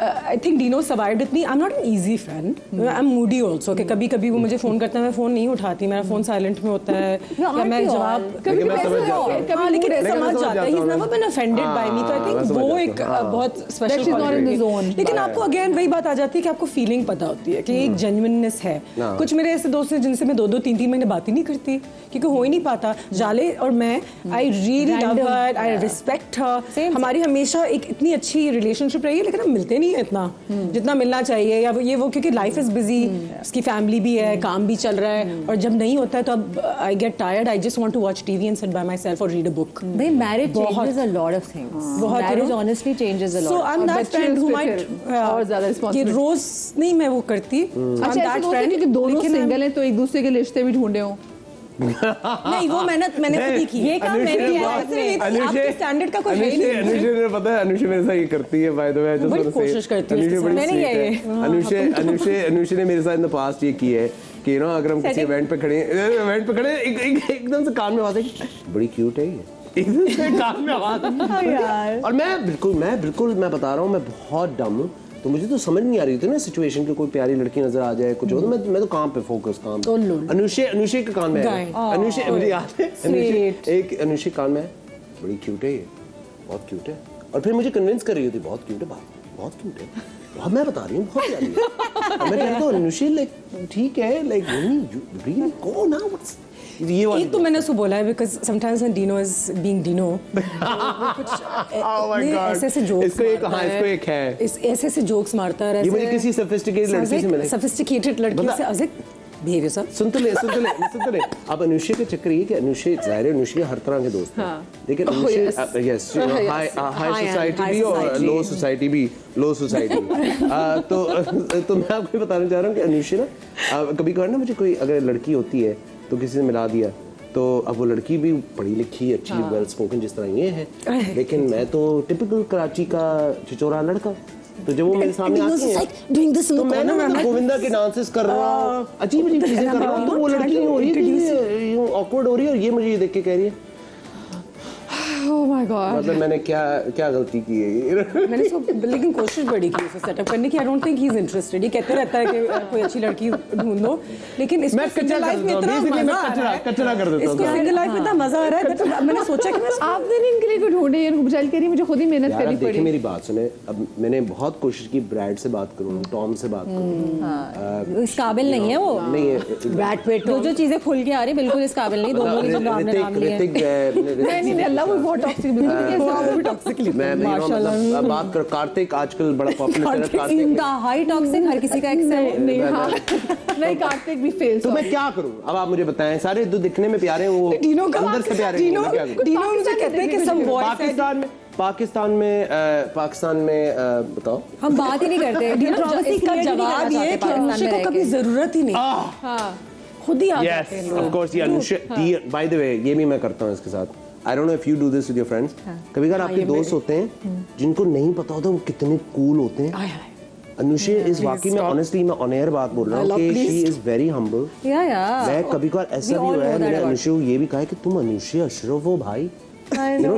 I think Dino survived with me. I'm not an easy friend. I'm moody also. कि कभी-कभी वो मुझे फोन करता है, मैं फोन नहीं उठाती, मेरा फोन साइलेंट में होता है या मैं जवाब कभी लेकिन समझ जाता है. He's never been offended by me. तो I think वो एक बहुत स्पेशल क्वालिटी. लेकिन आपको अगेन वही बात आ जाती है कि आपको फीलिंग पता होती है कि एक जेन्युइननेस है. कुछ मेरे ऐसे दोस्त हैं जिनसे मैं 2-2, 3-3 महीने बात ही नहीं करती क्योंकि हो ही नहीं पाता. जाले और मैं I really love her, I respect her. हमारी हमेशा एक इतनी अच्छी रिलेशनशिप रही है, लेकिन हम मिलते नहीं इतना जितना मिलना चाहिए. या ये वो क्योंकि लाइफ इज बिजी, उसकी फैमिली भी है, काम भी चल रहा है, और जब नहीं होता है तो अब I get tired. I just want to watch TV and sit by myself और रीड अ बुक. भाई marriage changes a lot of things. Marriage honestly changes a lot. So I am that friend who might और ज्यादा responsible. रोज नहीं मैं वो करती. अच्छा that friend कि दोनों सिंगल हैं तो एक दूसरे के रिश्ते भी ढूंढे हो. नहीं वो मेहनत मैंने खुद ही की. ये काम मैंने किया. आपके स्टैंडर्ड का कोई है नहीं. अनुषा ने पता है, अनुषा मेरे साथ ये करती है. बाय द वे जो बड़ी कोशिश करती है. मैंने किया ये. अनुषा ने मेरे साथ इन द पास्ट ये की है कि यू नो अगर हम किसी इवेंट पे खड़े एकदम से कान में आवाज है, बड़ी क्यूट है ये, एकदम से कान में आवाज. और मैं बिल्कुल मैं बता रहा हूँ, मैं बहुत डम हूँ. तो मुझे तो समझ नहीं आ रही थी ना सिचुएशन कि कोई प्यारी लड़की नजर आ जाए कुछ हो, तो मैं तो काम पे फोकस, काम पे. अनुषा के कान में है. अनुषा मुझे याद है, एक अनुषा कान में है, बड़ी क्यूट है ये, बहुत क्यूट है. और फिर मुझे कन्विंस कर रही थी, बहुत क्यूट है, बहुत क्यूट है. मैं बता रही हूँ बहुत प्यारी है। मैं कहता हूँ अनुशी लाइक ठीक है लाइक रियली कौन ना ये एक तो मैंने उसको बोला है because sometimes when Dino is being Dino कुछ ऐसे जोक्स इसको एक है ऐसे जोक्स मारता है। ये मुझे किसी सोफिस्टिकेटेड लड़की से मिला, सोफिस्टिकेटेड लड़की से अजिक बिहेव योरसेल्फ। सुन तो ले अब अनुष्या के चक्कर ये कि अनुष्या जाहिर है अनुष्या हर तरह के दोस्त हैं, लेकिन अनुष्या यस हाई सोसाइटी भी और लो सोसाइटी भी लो सोसाइटी तो मैं आपको बताना चाह रहा हूँ कि अनुष्या ना कभी कभार ना मुझे कोई अगर लड़की होती है तो किसी ने मिला दिया तो अब वो लड़की भी पढ़ी लिखी अच्छी वेल स्पोकन जिस तरह ये है, लेकिन मैं तो टिपिकल कराची का चिचोरा लड़का, तो जब वो मेरे सामने आती है तो मैं ना गोविंदा के डांसेस कर रहा हूँ, अजीब अजीब चीजें कर रहा हूँ, तो वो लड़की हो रही है ऑकवर्ड हो रही है और ये मुझे देख के कह रही है Oh my God. मतलब मैंने क्या गलती की है मैंने इसको लेकिन कोशिश बड़ी की उसे सेटअप करने की। आई don't think he is interested. ये कहते रहता है कि कोई अच्छी लड़की ढूंढ दो, लेकिन इसको सिंगल लाइफ में इतना कचरा कर देता हूं। इसको सिंगल लाइफ में इतना मजा आ रहा है। मैंने सोचा कि आपने इनके लिए कोई ढूंढे यार, बेचारी कह रही मुझे खुद ही मेहनत करनी पड़ी। मेरी बात सुने, अब मैंने बहुत कोशिश की ब्रैड से बात करूं, टॉम से बात करूं, इस काबिल नहीं है वो, नहीं है ब्रैड पिट जो चीजें खुल के आ रही बिल्कुल इस काबिल नहीं, दोनों ने नाम लिए नहीं अल्लाह वो बहुत टॉक्सिक मैं बात कर कार्तिक आजकल बड़ा पॉपुलर है, कार्तिक हाई टॉक्सिक हर किसी का एक्स है। नहीं कार्तिक भी फेल। तो मैं क्या करूं अब आप मुझे बताएं, सारे दो दिखने में प्यारे हैं, वो अंदर से प्यारे हैं, डिनो मुझे कहते हैं कि सब बॉयज पाकिस्तान में बताओ हम बात ही नहीं करते। इसका जवाब ये कि अनुष्का को कभी जरूरत ही नहीं, खुद ही आ जाते हैं लोग। ऑफ कोर्स ये अनुष्का बाय द वे ये भी मैं करता हूं इसके साथ। I don't know if you do this with your friends. कभी कभार आपके दोस्त होते हैं जिनको नहीं पता होता वो कितने कूल होते हैं। अनुष्का इस वाकई में ऑनेस्टली मैं ऑन एयर बात बोल रहा हूँ कि शी इज वेरी हम्बल। मैं कभी कभार ऐसा भी हुआ है मैंने अनुष्का को ये भी कहा है कि तुम अनुष्का अशरफ हो भाई,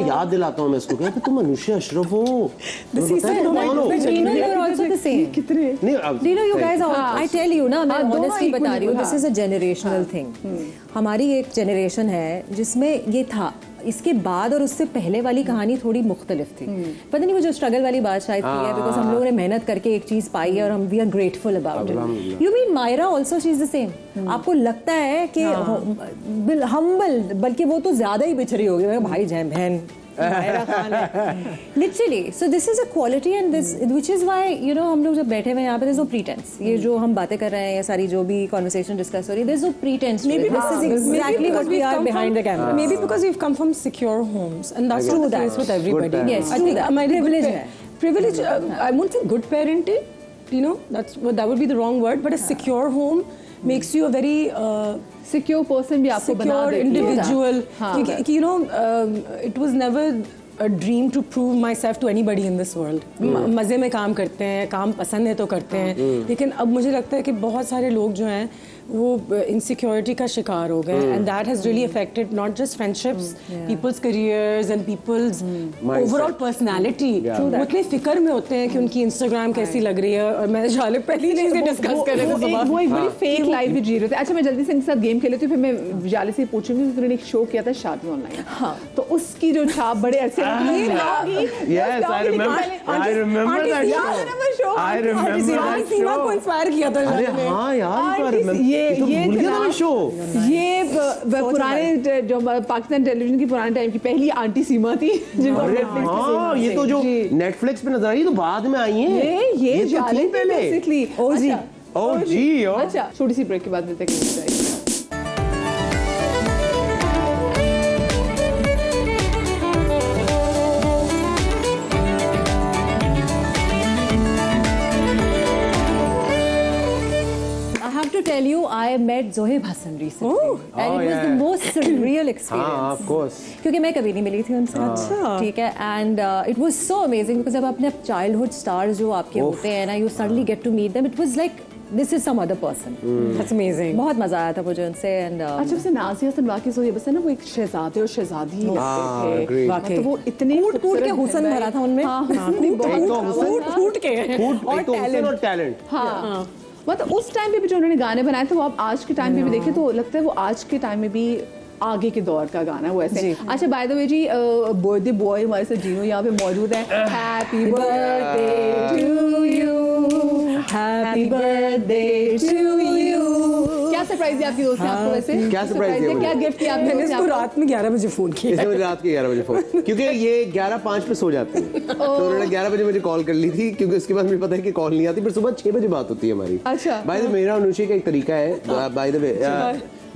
याद दिलाता हूँ मैं इसको कि तुम अनुष्का अशरफ हो। This is a generational thing. हमारी एक जनरेशन है जिसमें ये था, इसके बाद और उससे पहले वाली कहानी थोड़ी मुख्तलिफ थी। पता नहीं वो जो स्ट्रगल वाली बात शायद की है, बिकॉज हम लोगों ने मेहनत करके एक चीज पाई है और हम we are grateful about it. You mean Myra also she is the same. आपको लगता है कि हम्बल, बल्कि वो तो ज्यादा ही बिछड़ी होगी भाई जय बहन literally. So this is a quality and this which is why you know हम लोग जब बैठे हुए यहाँ पे, देयर इज नो प्रीटेंस। ये जो हम बातें कर रहे हैं, ये सारी जो भी कन्वर्सेशन डिस्कस हो रही है, there is no pretence. Maybe this is exactly what we are behind the camera. Maybe because we've come from secure homes, and that's the case with everybody. Yes, I think my privilege है. Privilege. I won't say good parenting. You know, that would be the wrong word. But a secure home makes you a very secure person भी आपको बना देती है, individual. कि you know, it was never a dream to prove myself to anybody in this world. मजे में काम करते हैं, काम पसंद है तो करते हैं, लेकिन अब मुझे लगता है कि बहुत सारे लोग जो हैं वो इनसिक्योरिटी का शिकार हो गए, and that has really affected not just friendships, people's careers and people's overall personality. वो इतने फिक्र में होते हैं कि उनकी इंस्टाग्राम कैसी लग रही है, और मैं शालिब पहले नहीं से डिस्कस कर रहे थे, वो एक बड़ी फेक लाइफ भी जी रहे थे। अच्छा मैं जल्दी से इनके साथ गेम खेले थे, फिर मैं विजाली से पूछूंगी कि उन्होंने एक शो किया था शादी ऑनलाइन, हाँ तो उसकी जो छाप बड़े अरसे सीमा को इंस्पायर किया था। हाँ यार ये पुराने जो पाकिस्तान टेलीविजन की पुराने टाइम की पहली आंटी सीमा थी, हाँ ये तो जो नेटफ्लिक्स पे नजर आई तो बाद में आई है, ये तो पहले ओ जी। अच्छा छोटी सी ब्रेक के बाद मिलते हैं। To tell you, I met Zohaib Hassan recently, and it was the most surreal experience. हाँ, of course. क्योंकि मैं कभी नहीं मिली थी उनसे, अच्छा ठीक है, and it was so amazing because जब अपने childhood stars जो आपके होते हैं ना, you suddenly get to meet them. It was like this is some other person. That's amazing. बहुत मजा आया था मुझे उनसे, and अच्छा वैसे नाज़िया हसन वाकई ज़ोहैब हसन ना वो एक शहजादे और शहजादी लगते थे, मतलब वो इतने कूट के हुसन भरा था उनमें, फूट के और टैलेंट। हाँ मतलब उस टाइम पे भी जो उन्होंने गाने बनाए थे वो आप आज के टाइम पे भी देखें तो लगता है वो आज के टाइम में भी आगे के दौर का गाना है वो ऐसे। अच्छा बाय द वे जी बर्थडे बॉय हमारे साथ जीनो यहाँ पे मौजूद है। Happy birthday to you, happy birthday to you. क्या सरप्राइज दिया आपकी दोस्त ने आपको वैसे? क्या सरप्राइज दिया? क्या गिफ्ट किया आपने? मैंने इसको रात में 11 बजे फोन किया। इसने मुझे रात के 11 बजे फोन, क्योंकि ये 11:05 पे सो जाती है, तो उन्होंने 11 बजे मुझे कॉल कर ली थी, क्योंकि उसके बाद मुझे पता है कि कॉल नहीं आती, फिर सुबह 6 बजे बात होती है हमारी। अच्छा। बाय द वे, मेरा अनुषी का एक तरीका है, बाय द वे,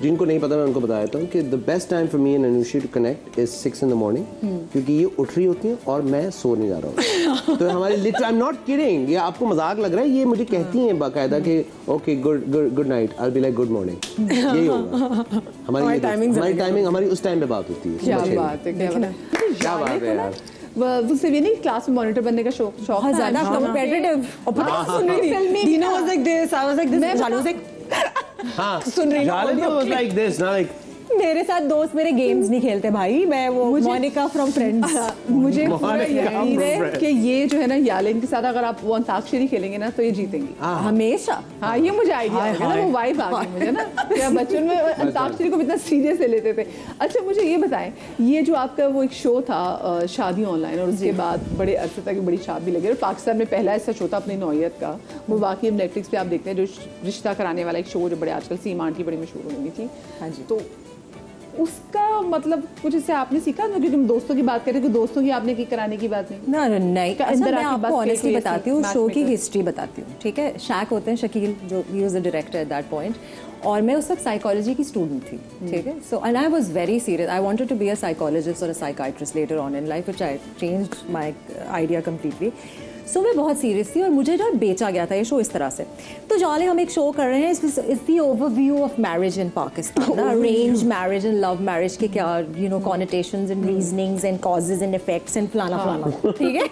जिनको नहीं पता मैं उनको बता देता हूँ कि the best time for me and Anushe to connect is 6 in the morning, क्योंकि ये उठ रही होती हैं और मैं सोने जा रहा हूँ। तो हमारी literally, I am not kidding, ये आपको मजाक लग रहा है, ये मुझे कहती हैं बाकायदा कि okay good night, I will be like good morning. यही होगा हमारी टाइमिंग, हमारी उस टाइम पे बात होती है। क्या बात है, क्या बात है यार। वो सिर्फ ये नहीं, क्लास में मॉनिटर बनने का शौक बहुत ज्यादा कॉम्पिटिटिव। और पता सुन रही थी, Dina was like this, I was like this, Shalu was like हाँ, सुन रही was like this, ना like मेरे साथ दोस्त मेरे गेम्स नहीं खेलते भाई, मैं वो मोनिका फ्रॉम फ्रेंड्स। मुझे पूरा यकीन है कि ये जो है ना यालिन के साथ अगर आप वो अंताक्षरी खेलेंगे ना तो ये जीतेंगी हमेशा। हाँ, ये मुझे आइडिया है ना, वो वाइब आ गई मुझे ना, क्या बचपन में अंताक्षरी को इतना सीरियस ले लेते थे। अच्छा, मुझे ये बताएं, ये जो आपका वो एक शो था शादी ऑनलाइन, और उसके बाद बड़े अरसे तक बड़ी शादी लगी, और पाकिस्तान में पहला ऐसा शो था अपनी नौयत का, वो बाकी नेटफ्लिक्स पे आप देखते हैं, जो रिश्ता कराने वाला एक शो जो बड़े आजकल सीमा आंटी बड़ी मशहूर हो गई थी। हाँ जी। तो उसका मतलब कुछ इससे आपने सीखा ना, क्योंकि हम दोस्तों की बात करें कि दोस्तों की आपने की कराने की बात नहीं। नहीं, अंदर मैं आपको ऑनेस्टली बताती हूँ, शो की matchmaker। हिस्ट्री बताती हूँ, ठीक है। शैक होते हैं, शकील, जो he was the director at that point, और मैं उस वक्त साइकोलॉजी की स्टूडेंट थी, ठीक है। So and I was very serious, I wanted to be a psychologist और a psychiatrist later on in life, which I changed my idea completely. So मैं बहुत सीरियस थी, और मुझे जो बेचा गया था ये शो इस तरह से। तो जॉली हम एक शो कर रहे हैं, it's the overview of marriage in Pakistan, arrange marriage and love marriage के क्या you know connotations and reasonings and causes and effects and फलाना, ठीक है।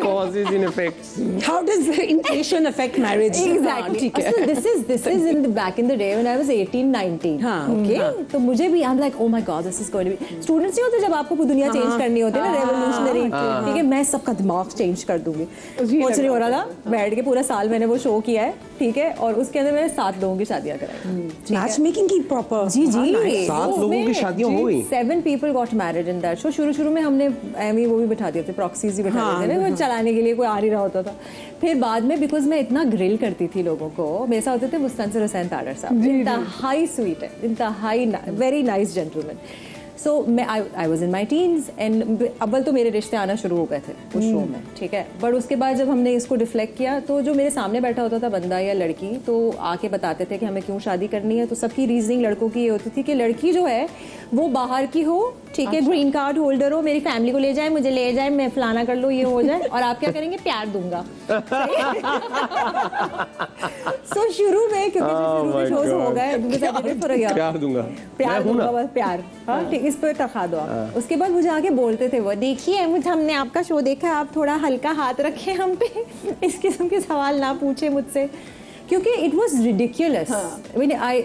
causes and effects, how does inflation affect marriage? Exactly. ठीक है। So this is in the back in the day when I was 18-19. Okay. तो मुझे भी I'm like, oh my God, this is going to be. Students नहीं होते जब आपको पूरी दुनिया चेंज करनी होती है ना, रेवोल्यूशनरी, ठीक है, मैं सबका दिमाग चेंज कर दूंगी। कुछ नहीं हो रहा था, बैठ के पूरा साल मैंने वो शो किया है, ठीक है, और उसके अंदर मैंने 7 लोगों की शादियां कराई। मैच मेकिंग की प्रॉपर। जी 7 लोगों की शादियां हो गई। 7 people got married in that show। शुरू में हमने वो भी बिठा दिए थे, प्रॉक्सीज भी बिठा दिए थे ना, वो चलाने के लिए कोई आ नहीं रहा होता था। फिर बाद में बिकॉज मैं इतना ग्रिल करती थी लोगों को, मेरे साथ होते थे मुस्तनसर हुसैन ताडर साहब, इंतहाई स्वीट है, इंतहाई वेरी नाइस जेंटलमैन। सो मैं I was in my teens, and अव्वल तो मेरे रिश्ते आना शुरू हो गए थे उस शो में, ठीक है। बट उसके बाद जब हमने इसको डिफ्लेक्ट किया, तो जो मेरे सामने बैठा होता था बंदा या लड़की, तो आके बताते थे कि हमें क्यों शादी करनी है। तो सबकी रीजनिंग लड़कों की ये होती थी कि लड़की जो है वो बाहर की हो, ठीक है, ग्रीन कार्ड होल्डर हो, मेरी फैमिली को ले जाए, मुझे ले जाए, मैं फलाना कर लो, ये हो जाए, और आप क्या करेंगे, प्यार दूंगा। सो शुरू में, क्योंकि शुरू में शोज हो गए, प्यार दूंगा, प्यार दूंगा, बस प्यार, हाँ ठीक, इस पे तखा दो आप। उसके बाद मुझे आके बोलते थे वो, देखिए मुझे, हमने आपका शो देखा, आप थोड़ा हल्का हाथ रखें हम पे, इस किस्म के सवाल ना पूछे मुझसे, क्योंकि it was ridiculous.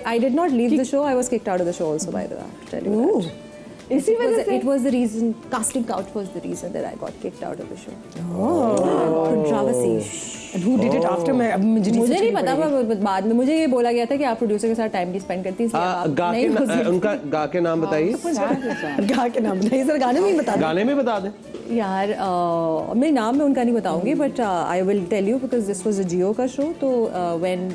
I did not leave the show, I was kicked out of the show also, by the way, I have to tell you that. इसी वजह से it was the reason, casting couch was the reason that I got kicked out of the show. Controversy. And who did it after? मुझे नहीं पता, बाद में मुझे ये बोला गया था कि आप प्रोड्यूसर के साथ टाइम नहीं स्पेंड करती, इसलिए आप नहीं। उनका गा के नाम बताइए। गा के नाम बताइए सर, गाने में बता दें। गाने में बता दें यार। मेरे नाम में उनका नहीं बताऊंगी, but I will tell you because this was a Geo का शो। तो when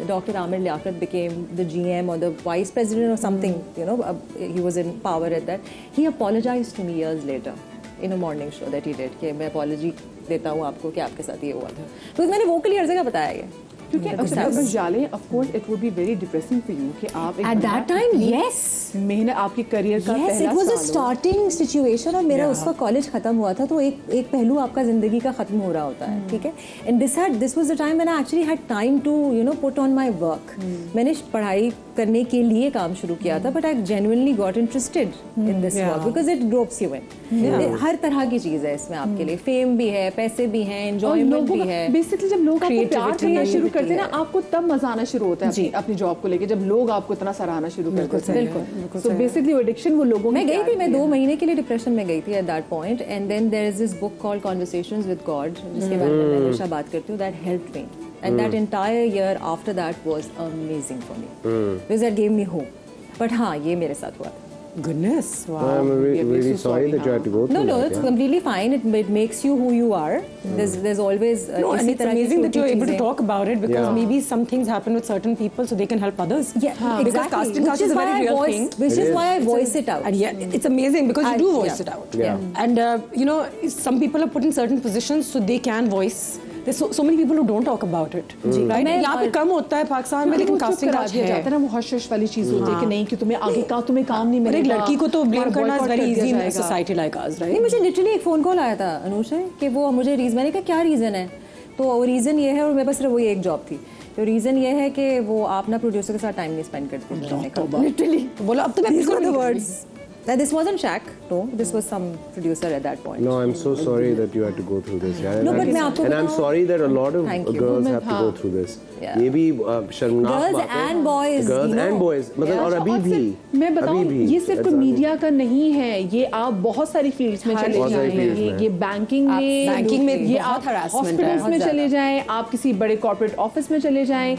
Dr. Amir Liaquat became the GM or the vice president or something, you know, he was in power at that. He apologized to me years later in a morning show that he did, कि मैं apology देता हूँ आपको कि आपके साथ ये हुआ था। तो मैंने vocally हर जगह बताया ये, क्योंकि जाले of course it would be very depressing for you कि आप एट दैट टाइम, यस, मेहनत आपकी करियर का पहला it was a starting situation, और मेरा उस वक्त कॉलेज खत्म हुआ था, तो एक पहलू आपका जिंदगी का खत्म हो रहा होता है, ठीक है। And this was the time when I actually had time to you know put on my work. मैंने पढ़ाई करने के लिए काम शुरू किया था, but I genuinely got interested in this work because it grabs you in. हर तरह की चीज है इसमें आपके लिए, फेम भी है, पैसे भी हैं, एंजॉयमेंट भी है। बेसिकली जब लोग आपको प्यार करना शुरू करते हैं ना, आपको तब मजा आना शुरू होता है अपनी जॉब को लेके, जब लोग आपको इतना सराहना शुरू करते हैं। बिल्कुल। सो बेसिकली वो एडिक्शन वो लोगों मैं गई थी, मैं 2 महीने के लिए डिप्रेशन में गई थी at that point, and then there is this book called conversations with god, जिसके बारे में मैं हमेशा बात करती हूँ, that helped me, and that entire year after that was amazing for me because that gave me hope. But हाँ, ये मेरे साथ हुआ था। Goodness, wow. I'm really so sorry sorry, that you had to go through No, that. it's completely fine. It makes you who you are. There's always No, and it's amazing that you're able to talk about it because Yeah. maybe some things happen with certain people so they can help others. Yeah, Because exactly. casting couch is a very real thing. Which It is is. why I voice it out. And yeah, it's amazing because you do voice it out. Yeah. And you know, some people are put in certain positions so they can voice. There's so many people who don't talk about it. Right? मैं- यहाँ पे कम होता है पाकिस्तान में, लेकिन casting करा couch दिया जाता है। है ना, वो हश वाली चीज होती है कि नहीं कि तुम्हें आगे का तुम्हें काम नहीं और एक मिलेगा, लड़की को तो ब्लेम और करना इज boycott वेरी कर दिया इजी इन जाएगा। सोसाइटी लाइक अस, नहीं, राइट? मुझे लिटरली एक फ़ोन कॉल आया था अनुष से कि वो मुझे रीज़न, मैंने कहा क्या रीज़न है, तो रीज़न ये है, और मेरे पास सिर्फ वही एक जॉब थी, तो रीज़न ये है कि वो आप ना प्रोड्यूसर के साथ टाइम नहीं स्पेंड करते। लिटरली बोला अब तो मैं These were the बिल्कुल words. Now, this wasn't Shaq, no, this was some producer at that point. No, I'm so sorry that you had to go through this. Yeah. No, but मैं आपको and I'm बताऊं- sorry that a lot of Thank you. girls have to go through this. Yeah. ये भी शर्मनाक Girls बात है. and boys, Girls you know. and boys, मतलब और अभी भी. मैं बताऊं, अभी भी. ये सिर्फ Exactly. मीडिया का नहीं है, ये आप बहुत सारी फील्ड्स में चले बहुत सारी जाएं, fields में। ये बैंकिंग में, बैंकिंग में ये बहुत आप harassment है, हॉस्पिटल्स बहुत में ज़्यादा। चले जाएं, आप किसी बड़े कॉर्पोरेट ऑफिस में चले जाएं,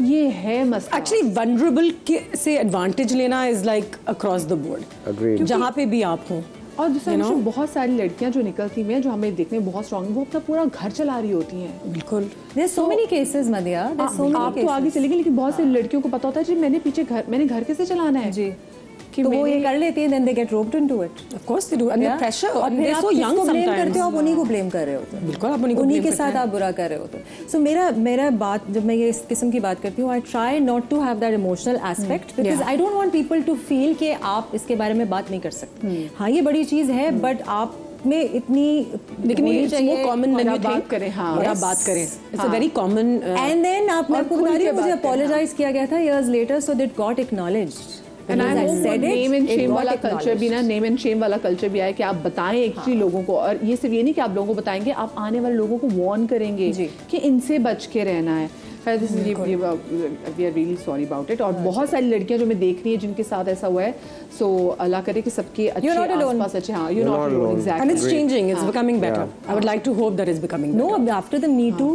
ये है मसला। एक्चुअली वनरेबल से एडवांटेज लेना is like across the board, Agreed. जहाँ पे भी आप हों। और दूसरा You know? मुझे बहुत सारी लड़कियां जो निकलती हैं, जो हमें देखने में बहुत स्ट्रांग, वो अपना पूरा घर चला रही होती हैं। बिल्कुल। There's so many cases, Madhya. There's so many आप cases. तो आगे चलेगी, लेकिन बहुत सारी लड़कियों को पता होता है जी मैंने घर कैसे चलाना है जी, कि तो वो मैंने- ये कर लेती हैं, then they get roped into it. Of course they do, and the Yeah? pressure, और and फिर they're आप so young किसको blame sometimes. करते हो, आप उन्हीं को ब्लेम कर रहे होते हो। बिल्कुल, आप उन्हीं को उन्हीं blame के करते साथ हैं। आप बुरा कर रहे होते हो। सो मेरा बात, जब मैं ये इस किस्म की बात करती हूँ, I try not to have that emotional aspect, because I don't want people to feel कि आप इसके बारे में बात नहीं कर सकते। हाँ, ये बड़ी चीज़ है, बट आप में इतनी लेकिन होनी ये चाहिए कॉमन और नहीं आप बात करें, हाँ। और आप Yes. बात करें, it's a very common. And then आप, मैं और आपको खुल बता रही के हूँ, मुझे बात करना। अपोलोजाइज किया गया था years later, so that got acknowledged. And I Because I hope said it, name and it shame got वाला कल्चर भी ना, acknowledged. नेम एंड शेम वाला कल्चर भी आए कि आप बताएं एक्चुअली लोगों को, और ये सिर्फ ये नहीं कि आप लोगों को बताएंगे, आप आने वाले लोगों को वार्न करेंगे जी। कि इनसे बच के रहना है। We are really sorry about it. और बहुत सारी लड़कियां जो मैं देख रही है जिनके साथ ऐसा हुआ है, सो अल्लाह करे कि सबके अच्छे You're not alone. आसपास अच्छे, हाँ, you're You're not not alone, alone. exactly. And it's changing, it's becoming better. Yeah. I would like to hope that it's becoming better. No, after the Me Too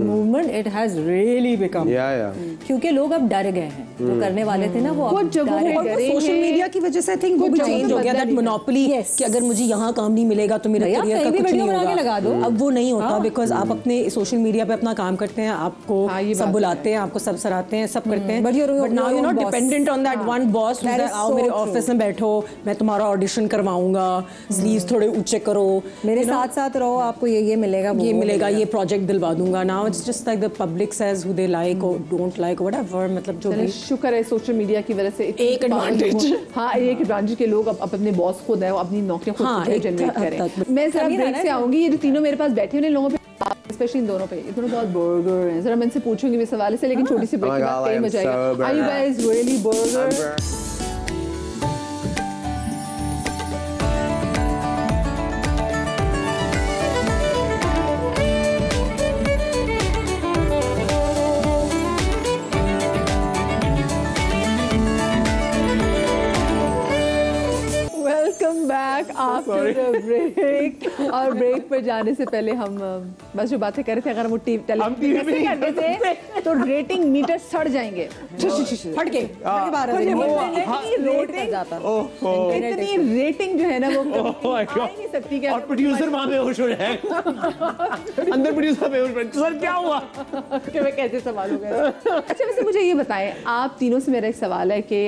movement, it has really become. Yeah, yeah. क्योंकि लोग अब डर गए हैं, जो करने वाले थे ना, वो कुछ अब जगहों डर में गए। और डरेंगे। सोशल मीडिया की वजह से आई थिंक वो भी कुछ चेंज हो गया, बदला दैट नहीं है। Monopoly Yes. कि अगर मुझे यहाँ काम नहीं मिलेगा तो मेरे भैया, करियर का कहीं भी कुछ नहीं वीडियो बना के लगा दो। होगा। अब वो नहीं होता, बिकॉज आप अपने सोशल मीडिया पे अपना काम करते हैं, आपको हाँ, ये सब बात बुलाते हैं, आपको सब सराहते हैं, सब करते हैं, But you're your now you own not boss. Dependent on that one boss That is आओ so मेरे true. ऑफिस में बैठो, मैं तुम्हारा ऑडिशन करवाऊंगा, स्लीव्स थोड़े ऊंचे करो, मेरे you know, साथ साथ रहो, आपको ये मिलेगा, वो ये वो मिलेगा, ये प्रोजेक्ट दिलवा दूंगा। Now it's just like the public says who they like और डोंट लाइक, व्हाटएवर, मतलब जो चले, भी। शुक्र है सोशल मीडिया की वजह से एक advantage। हाँ, एक एडवांटेज के लोग अब अपने बॉस खुद है, वो अपनी नौकरियां खुद हाँ, एक जनरेट हद करें। तक। मैं जरा कभी ब्रेक रहना से है। आऊंगी, ये जो तीनों मेरे पास बैठे हुए लोगों पे, स्पेशली इन दोनों पे, ये दोनों बहुत बर्गर हैं। जरा मैं इनसे पूछूंगी इस हवाले से, लेकिन छोटी सी ब्रेक Oh के my बाद God, कहीं I am हो जाएगा। so Are you burger. guys really burger? Welcome back after the break. और ब्रेक पर जाने से पहले हम बस जो बातें कर रहे थे, अगर वो टेलीविजन करते थे तो रेटिंग मीटर सड़ जाएंगे, फट के इतनी रेटिंग जो है ना वो आ ही नहीं सकती कि और प्रोड्यूसर वहां बेहोश हो जाएगा। अंदर प्रोड्यूसर बेहोश हो जाएगा। सर क्या हुआ? कि मैं कैसे संभालूंगा। अच्छा, वैसे मुझे ये बताएं, आप तीनों से मेरा एक सवाल है कि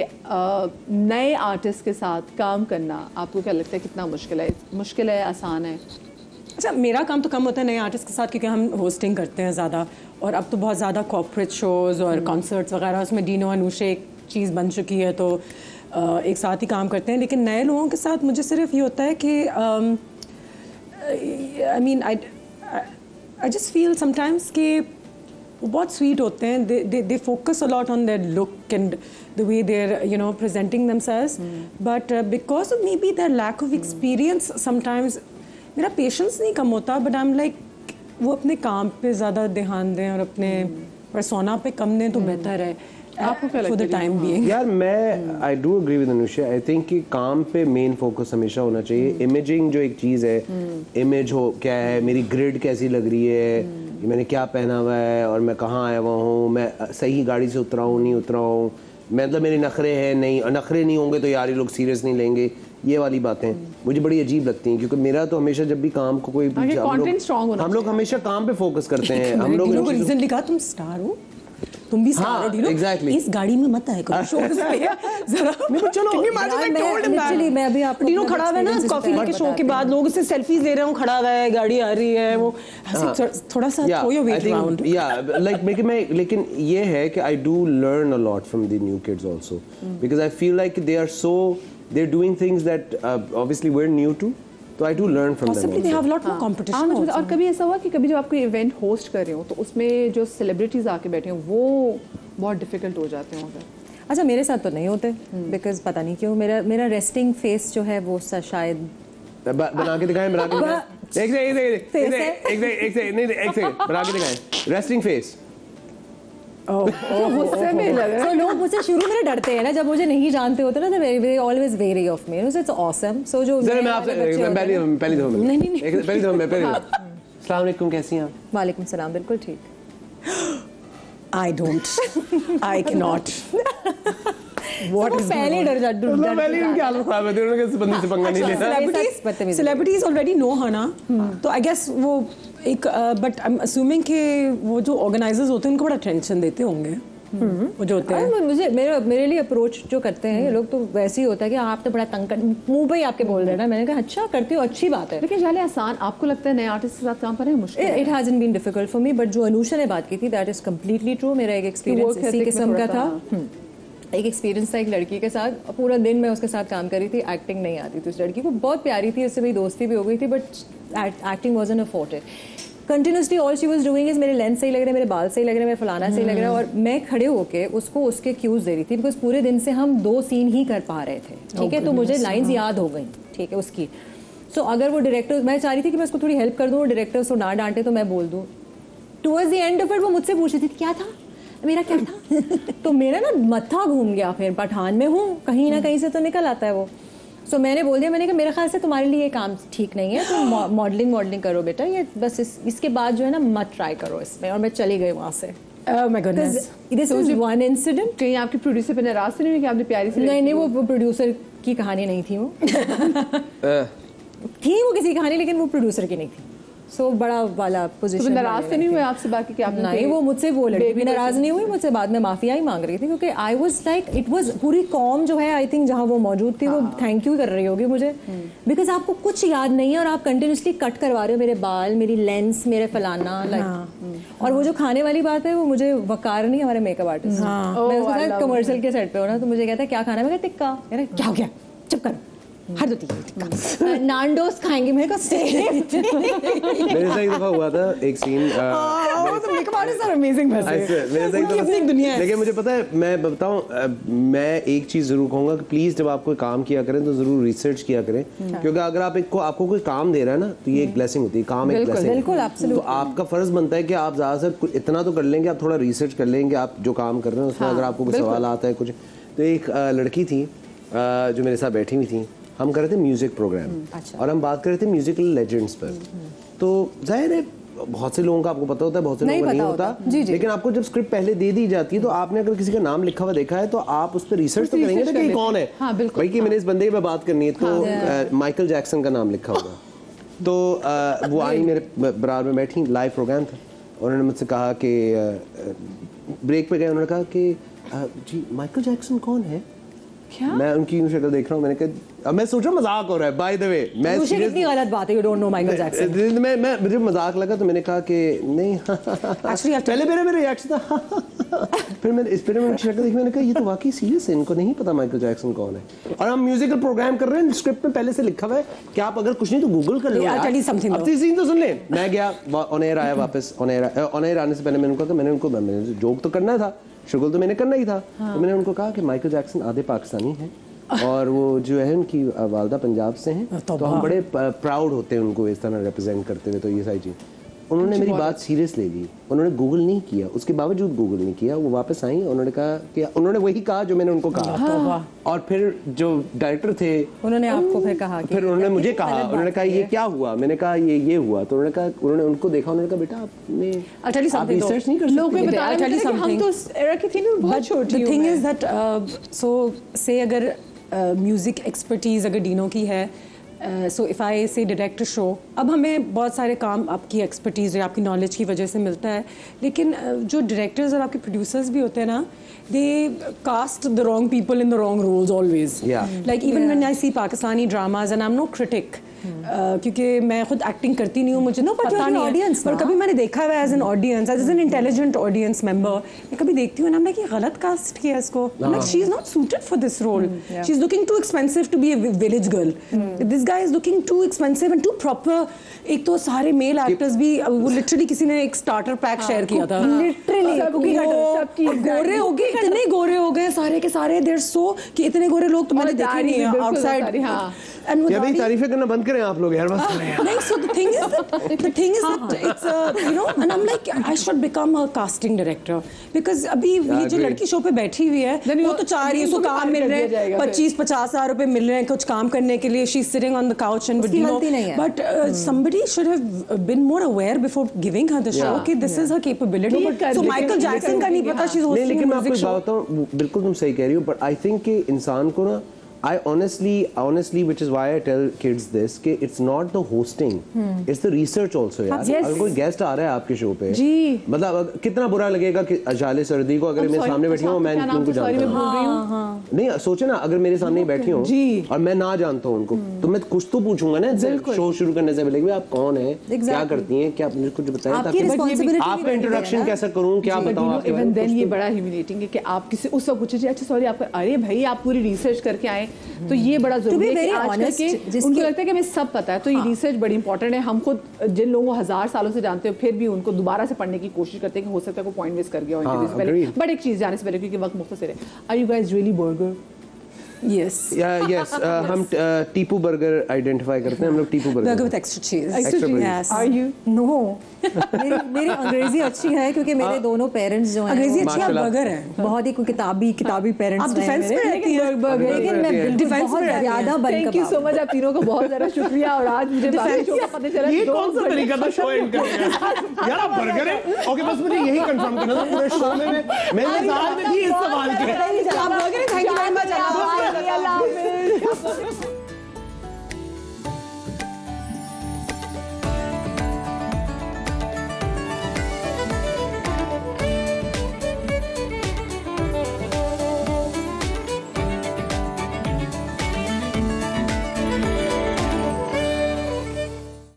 नए आर्टिस्ट के साथ काम करना आपको क्या लगता है, कितना मुश्किल है, आसान है? अच्छा, मेरा काम तो कम होता है नए आर्टिस्ट के साथ, क्योंकि हम होस्टिंग करते हैं ज़्यादा, और अब तो बहुत ज़्यादा कॉर्पोरेट शोज़ और कॉन्सर्ट्स वगैरह, उसमें डीनो अनुषे एक चीज़ बन चुकी है, तो एक साथ ही काम करते हैं। लेकिन नए लोगों के साथ मुझे सिर्फ ये होता है कि I mean I just feel sometimes कि वो बहुत स्वीट होते हैं, they focus a lot on their look and the way they're you know presenting themselves, but because of maybe their lack of experience sometimes मेरा patience नहीं कम होता, but I am like वो अपने काम पे ज़्यादा ध्यान दें और अपने परसोना पे कम दें तो बेहतर है आपको क्या फॉर लगता द है? Time being. यार मैं I do agree with Anusha. I think कि काम पे मेन फोकस हमेशा होना चाहिए। इमेजिंग जो एक चीज़ है, इमेज हो क्या है, मेरी ग्रिड कैसी लग रही है, मैंने क्या पहना हुआ है और मैं कहाँ आया हुआ हूँ, मैं सही गाड़ी से उतरा हूँ नहीं उतरा हूँ, मतलब मेरे नखरे हैं नहीं, नखरे नहीं होंगे तो यार ये लोग सीरियस नहीं लेंगे, ये वाली बातें मुझे बड़ी अजीब लगती हैं, क्योंकि मेरा तो हमेशा जब भी काम को कोई हम लोग हमेशा काम पे फोकस करते हैं। हम लोग रिसेंटली कहा तुम स्टार हो, तुम भी स्टार हो डीनो, एग्जैक्टली इस गाड़ी में मत आया करो शो पे जरा नहीं चलो लिटरली मैं अभी आपको डीनो खड़ा हुआ है ना कॉफी के शो के बाद लोग उससे सेल्फीज ले रहे हैं, खड़ा हुआ है, गाड़ी आ रही है, वो थोड़ा सा थ्रो योर वेट अराउंड या लाइक मैं लेकिन ये है कि I do learn a lot from the new kids also, because I feel like they are doing things that obviously we are new to, तो I do learn from them. Possibly they have a lot more competition also. और कभी ऐसा हुआ कि कभी जब आप कोई इवेंट होस्ट कर रहे हो तो उसमें जो सेलिब्रिटीज आके बैठे हो वो बहुत डिफिकल्ट हो जाते हैं उधर? अच्छा मेरे साथ तो नहीं होते, बिकॉज पता नहीं क्यों मेरा रेस्टिंग फेस जो है वो शायद बना के दिखाएं, बना के दिखाएं, एक सेकंड बना के दिखाएं रेस्टिंग फेस। गुस्से में लग रहा है। लोग मुझसे शुरू में डरते हैं ना, जब मुझे नहीं जानते होते ना, they always very of me, it's awesome. So जो मैं आपसे पहली दफा अस्सलाम वालेकुम, कैसी हैं आप? वालेकुम सलाम, बिल्कुल ठीक। I don't. I cannot. What is पहले डर जाते हैं, पहले उनकी हालत खराब है, उन्होंने किसी बंदी से पंगा नहीं लेना। Celebrities already know her ना, तो I guess वो एक but I'm assuming कि वो जो organizers होते हैं उनको बड़ा टेंशन देते होंगे, वो जो होते हैं। मुझे मेरे लिए अप्रोच जो करते हैं ये लोग तो वैसे ही होता है कि आप तो बड़ा तंग कर, मुंह पे ही आपके बोल रहे हैं ना। मैंने कहा अच्छा करती हो, अच्छी बात है। लेकिन जाले आसान आपको लगता है नए आर्टिस्ट के साथ काम करना मुश्किल? It hasn't been difficult for me, but जो अनुषा ने बात की थी दैट इज कम्प्लीटली ट्रू। मेरा एक एक्सपीरियंस इसी किस्म का था। एक एक्सपीरियंस था एक लड़की के साथ, पूरा दिन मैं उसके साथ काम कर रही थी, एक्टिंग नहीं आती थी उस लड़की को, बहुत प्यारी थी, उससे मेरी दोस्ती भी हो गई थी, but acting wasn't a forte. Continuously all she was doing is मेरे लेंस सही लग रहे हैं, मेरे बाल सही लग रहे हैं, मेरे फलाना सही लग रहा है, और मैं खड़े होके उसको उसके क्यूज दे रही थी, बिकॉज पूरे दिन से हम 2 सीन ही कर पा रहे थे, ठीक है। तो मुझे लाइंस याद हो गई, ठीक है, उसकी। सो अगर वो डायरेक्टर, मैं चाह रही थी कि मैं उसको थोड़ी हेल्प कर दूँ, डायरेक्टर उसको ना डांटे तो मैं बोल दूँ। Towards the end of it वो मुझसे पूछ रही थी क्या था, मेरा क्या था तो मेरा ना मत्था घूम गया। फिर पठान में हूँ, कहीं ना कहीं से तो निकल आता है वो। सो मैंने बोल दिया, मैंने कहा मेरे ख्याल से तुम्हारे लिए ये काम ठीक नहीं है, तुम मॉडलिंग करो बेटा, ये बस इसके बाद जो है ना मत ट्राई करो इसमें। और मैं चली गई वहाँ से। Oh my goodness. This was one incident. कहीं आपकी प्रोड्यूसर पे नाराज तो नहीं हुई कि आपने प्यारी सी? नहीं, वो प्रोड्यूसर की कहानी नहीं थी, वो थी वो किसी कहानी, लेकिन वो प्रोड्यूसर की नहीं थी। सो बड़ा वाला पोजीशन। तो नाराज तो नहीं हुए आपसे बाकी कि आपने? नहीं, वो मुझसे वो लड़की भी नाराज नहीं हुई मुझसे, बाद में माफिया ही मांग रही थी, क्योंकि I was like, it was पूरी कॉम जो है आई थिंक जहाँ वो मौजूद थी वो थैंक यू कर रही होगी मुझे, बिकॉज आपको कुछ याद नहीं है और आप कंटिन्यूसली कट करवा रहे हो मेरे बाल, मेरी लेंस, मेरे फलाना, लाइक। और वो जो खाने वाली बात है वो मुझे वकार नहीं, हमारे मेकअप आर्टिस्ट, मैं उसके साथ कमर्शियल के सेट पे हो ना, तो मुझे कहता है क्या खाना है, मैं कहता टिक्का, क्या हो गया, चुप करो, हर 2 नांडोस खाएंगे। मेरे को मेरे साथ एक दफा हुआ था एक सीन, मेकअप आर्टिस्ट आर अमेजिंग लेकिन मुझे पता है, मैं बताऊं, मैं एक चीज जरूर कहूंगा कि प्लीज जब आप कोई काम किया करें तो जरूर रिसर्च किया करें, क्योंकि अगर आपको कोई काम दे रहा है ना तो ये एक ब्लेसिंग होती है, काम एक ब्लेसिंग। बिल्कुल, तो आपका फर्ज बनता है कि आप ज्यादा से इतना तो कर लेंगे, आप थोड़ा रिसर्च कर लेंगे, आप जो काम कर रहे हैं उसमें अगर आपको कोई सवाल आता है कुछ। तो एक लड़की थी जो मेरे साथ बैठी हुई थी, हम कर रहे थे म्यूजिक प्रोग्राम, और हम बात कर रहे थे म्यूजिकल लेजेंड्स पर। तो जाहिर है बहुत से लोगों का आपको पता होता है, बहुत से लोगों को नहीं होता, लेकिन आपको जब स्क्रिप्ट पहले दे दी जाती है तो आपने अगर किसी का नाम लिखा हुआ देखा है तो आप उस पर रिसर्च तो करेंगे ना कि कौन है। भाई कि मैंने इस बंदे की मैं बात करनी है, तो माइकल जैक्सन का नाम लिखा होगा। तो वो आई मेरे बराबर में बैठी, लाइव प्रोग्राम था, और उन्होंने मुझसे कहा कि ब्रेक पे गए, उन्होंने कहा कि जी माइकल जैक्सन कौन है? क्या? मैं उनकी शक्ल देख रहा हूँ, मैंने कहा, मैं सोच रहा हूँ मजाक हो रहा है, बाय द वे मैं कितनी गलत बात है, you don't know Michael Jackson. मैं मुझे मजाक लगा तो मैंने कहा कि नहीं पहले मेरा रिएक्शन था फिर मैंने इस पर उनकी शक्ल देखी, मैंने कहा ये तो वाकई सीरियस है, इनको नहीं पता माइकल जैक्सन कौन है। और हम म्यूजिकल प्रोग्राम कर रहे हैं, स्क्रिप्ट में पहले से लिखा हुआ है कि आप अगर कुछ नहीं तो गूगल कर लो, अब सीन तो सुन ले। मैं गया ऑन एयर आया, वापस ऑन एयर आने से पहले मैंने कहा, मैंने जोक तो करना था, शुगल तो मैंने करना ही था। तो मैंने उनको कहा कि माइकल जैक्सन आधे पाकिस्तानी हैं और वो जो है उनकी वालदा पंजाब से हैं, तो हम बड़े प्राउड होते हैं उनको इस तरह रिप्रेजेंट करते हुए। तो ये सारी चीज़ उन्होंने मेरी बात सीरियस ले ली, उन्होंने गूगल नहीं किया, उसके बावजूद गूगल नहीं किया, वो वापस आई, उन्होंने कहा कि उन्होंने वही कहा जो मैंने उनको कहा। और फिर जो डायरेक्टर थे उन्होंने आपको फिर कहा फिर उन्होंने मुझे कहा, उन्होंने कहा ये क्या हुआ, मैंने कहा ये हुआ, तो उन्होंने कहा, उन्होंने उनको देखा, उन्होंने कहा बेटा आपने आप रिसर्च नहीं कर सकते। लोगों को बताया हम तो एरा की थी ना बहुत छोटी। The thing is that so से अगर म्यूजिक एक्सपर्टीज अगर डीनो की है, सो इफ़ आई से डायरेक्टर शो, अब हमें बहुत सारे काम आपकी एक्सपर्टीज़ या आपकी नॉलेज की वजह से मिलता है, लेकिन जो डायरेक्टर्स और आपके प्रोड्यूसर्स भी होते हैं ना, they cast the wrong people in the wrong roles always. Like even when I see Pakistani dramas and I am no critic, क्योंकि मैं खुद एक्टिंग करती नहीं हूँ, मुझे पता नहीं ऑडियंस, पर कभी मैंने देखा हुआ as an audience, as an intelligent audience member, मैं कभी देखती हूँ ना, मैं कि गलत कास्ट किया इसको, like she is not suited for this role, she is looking too expensive to be a village girl, this guy is looking too expensive and too proper. एक तो सारे मेल एक्टर्स भी, वो लिटरली किसी ने एक स्टार्टर पैक शेयर किया था, लिटरली गोरे हो गए, इतने गोरे हो गए सारे के सारे, देयर सो कि इतने गोरे लोग तो मैंने देखे नहीं है आउटसाइड। एंड ये भी तारीफें करना बंद करें आप लोग यार, बस नहीं, so the thing is that it's you know, and I'm like I should become a casting director because अभी ये जो लड़की शो पे बैठी हुई है, वो तो चाह रही है, उसको काम मिल रहे हैं, 25-50 हज़ार रुपए मिल रहे हैं कुछ काम करने के लिए, she's sitting on the couch and you know, but somebody should have been more aware before giving her the show, okay, this is her capability. So Michael Jackson का नहीं पता she's hosting a music show. बिल्कुल तुम सही कह रही हो, but I think कि इंसान को ना, I honestly, which is why I tell kids this, कि it's not the hosting, it's the research also यार। अगर कोई गेस्ट आ रहा है आपके शो पे, मतलब कितना बुरा लगेगा कि अजाले सर्दी को अगर मेरे सामने बैठी हूँ, मैं उनको जानता हूँ, नहीं सोचे ना, अगर मेरे सामने बैठी हूँ और मैं ना जानता हूँ उनको, तो मैं कुछ तो पूछूंगा ना शो शुरू करने से पहले, आप कौन है, क्या करती हैं, क्या आपने कुछ बताया, ताकि आपका इंट्रोडक्शन कैसा करूँ, क्या बताऊँ। इवन देन ये बड़ा ह्यूमिलेटिंग है कि आप किसी उस वक्त पूछे, अच्छा सॉरी आपका, अरे भाई आप पूरी रिसर्च करके आए, तो ये बड़ा जरूरी है कि आजकल के उनको लगता है कि हमें सब पता है, तो ये रिसर्च बड़ी इंपॉर्टेंट है। हम खुद जिन लोगों को 1000 सालों से जानते हो, फिर भी उनको दोबारा से पढ़ने की कोशिश करते हैं कि हो सकता है कोई पॉइंट मिस कर गया हो इंटरव्यू से पहले। बट एक चीज जाने से पहले, क्योंकि वक्त मुख्तसर है, are you guys really burger? Yes. Yes. हम टीपू बर्गर आइडेंटिफाई करते हैं, हम लोग Tipu burger with extra cheese. Extra cheese. Yes. Are you? No. मेरी अंग्रेजी अच्छी है क्योंकि मेरे दोनों पेरेंट्स जो हैं अंग्रेजी अच्छी है, बर्गर है, बहुत ही किताबी पेरेंट्स हैं। आप डिफेंस में रहती हैं, लेकिन मैं डिफेंस में ज्यादा बन। थैंक यू सो मच, आप तीनों को बहुत ज़्यादा शुक्रिया। और आज मुझे बाकी शो का पता चला ये कौन सा तरीका था शो एंड करने का यार, आप बर्गर है, ओके, बस मुझे यही कंफर्म करना था पूरे शो में मैं इंतजार में थी इस सवाल के। आप burger, thank you very much, अल्लाह हाफ़िज़।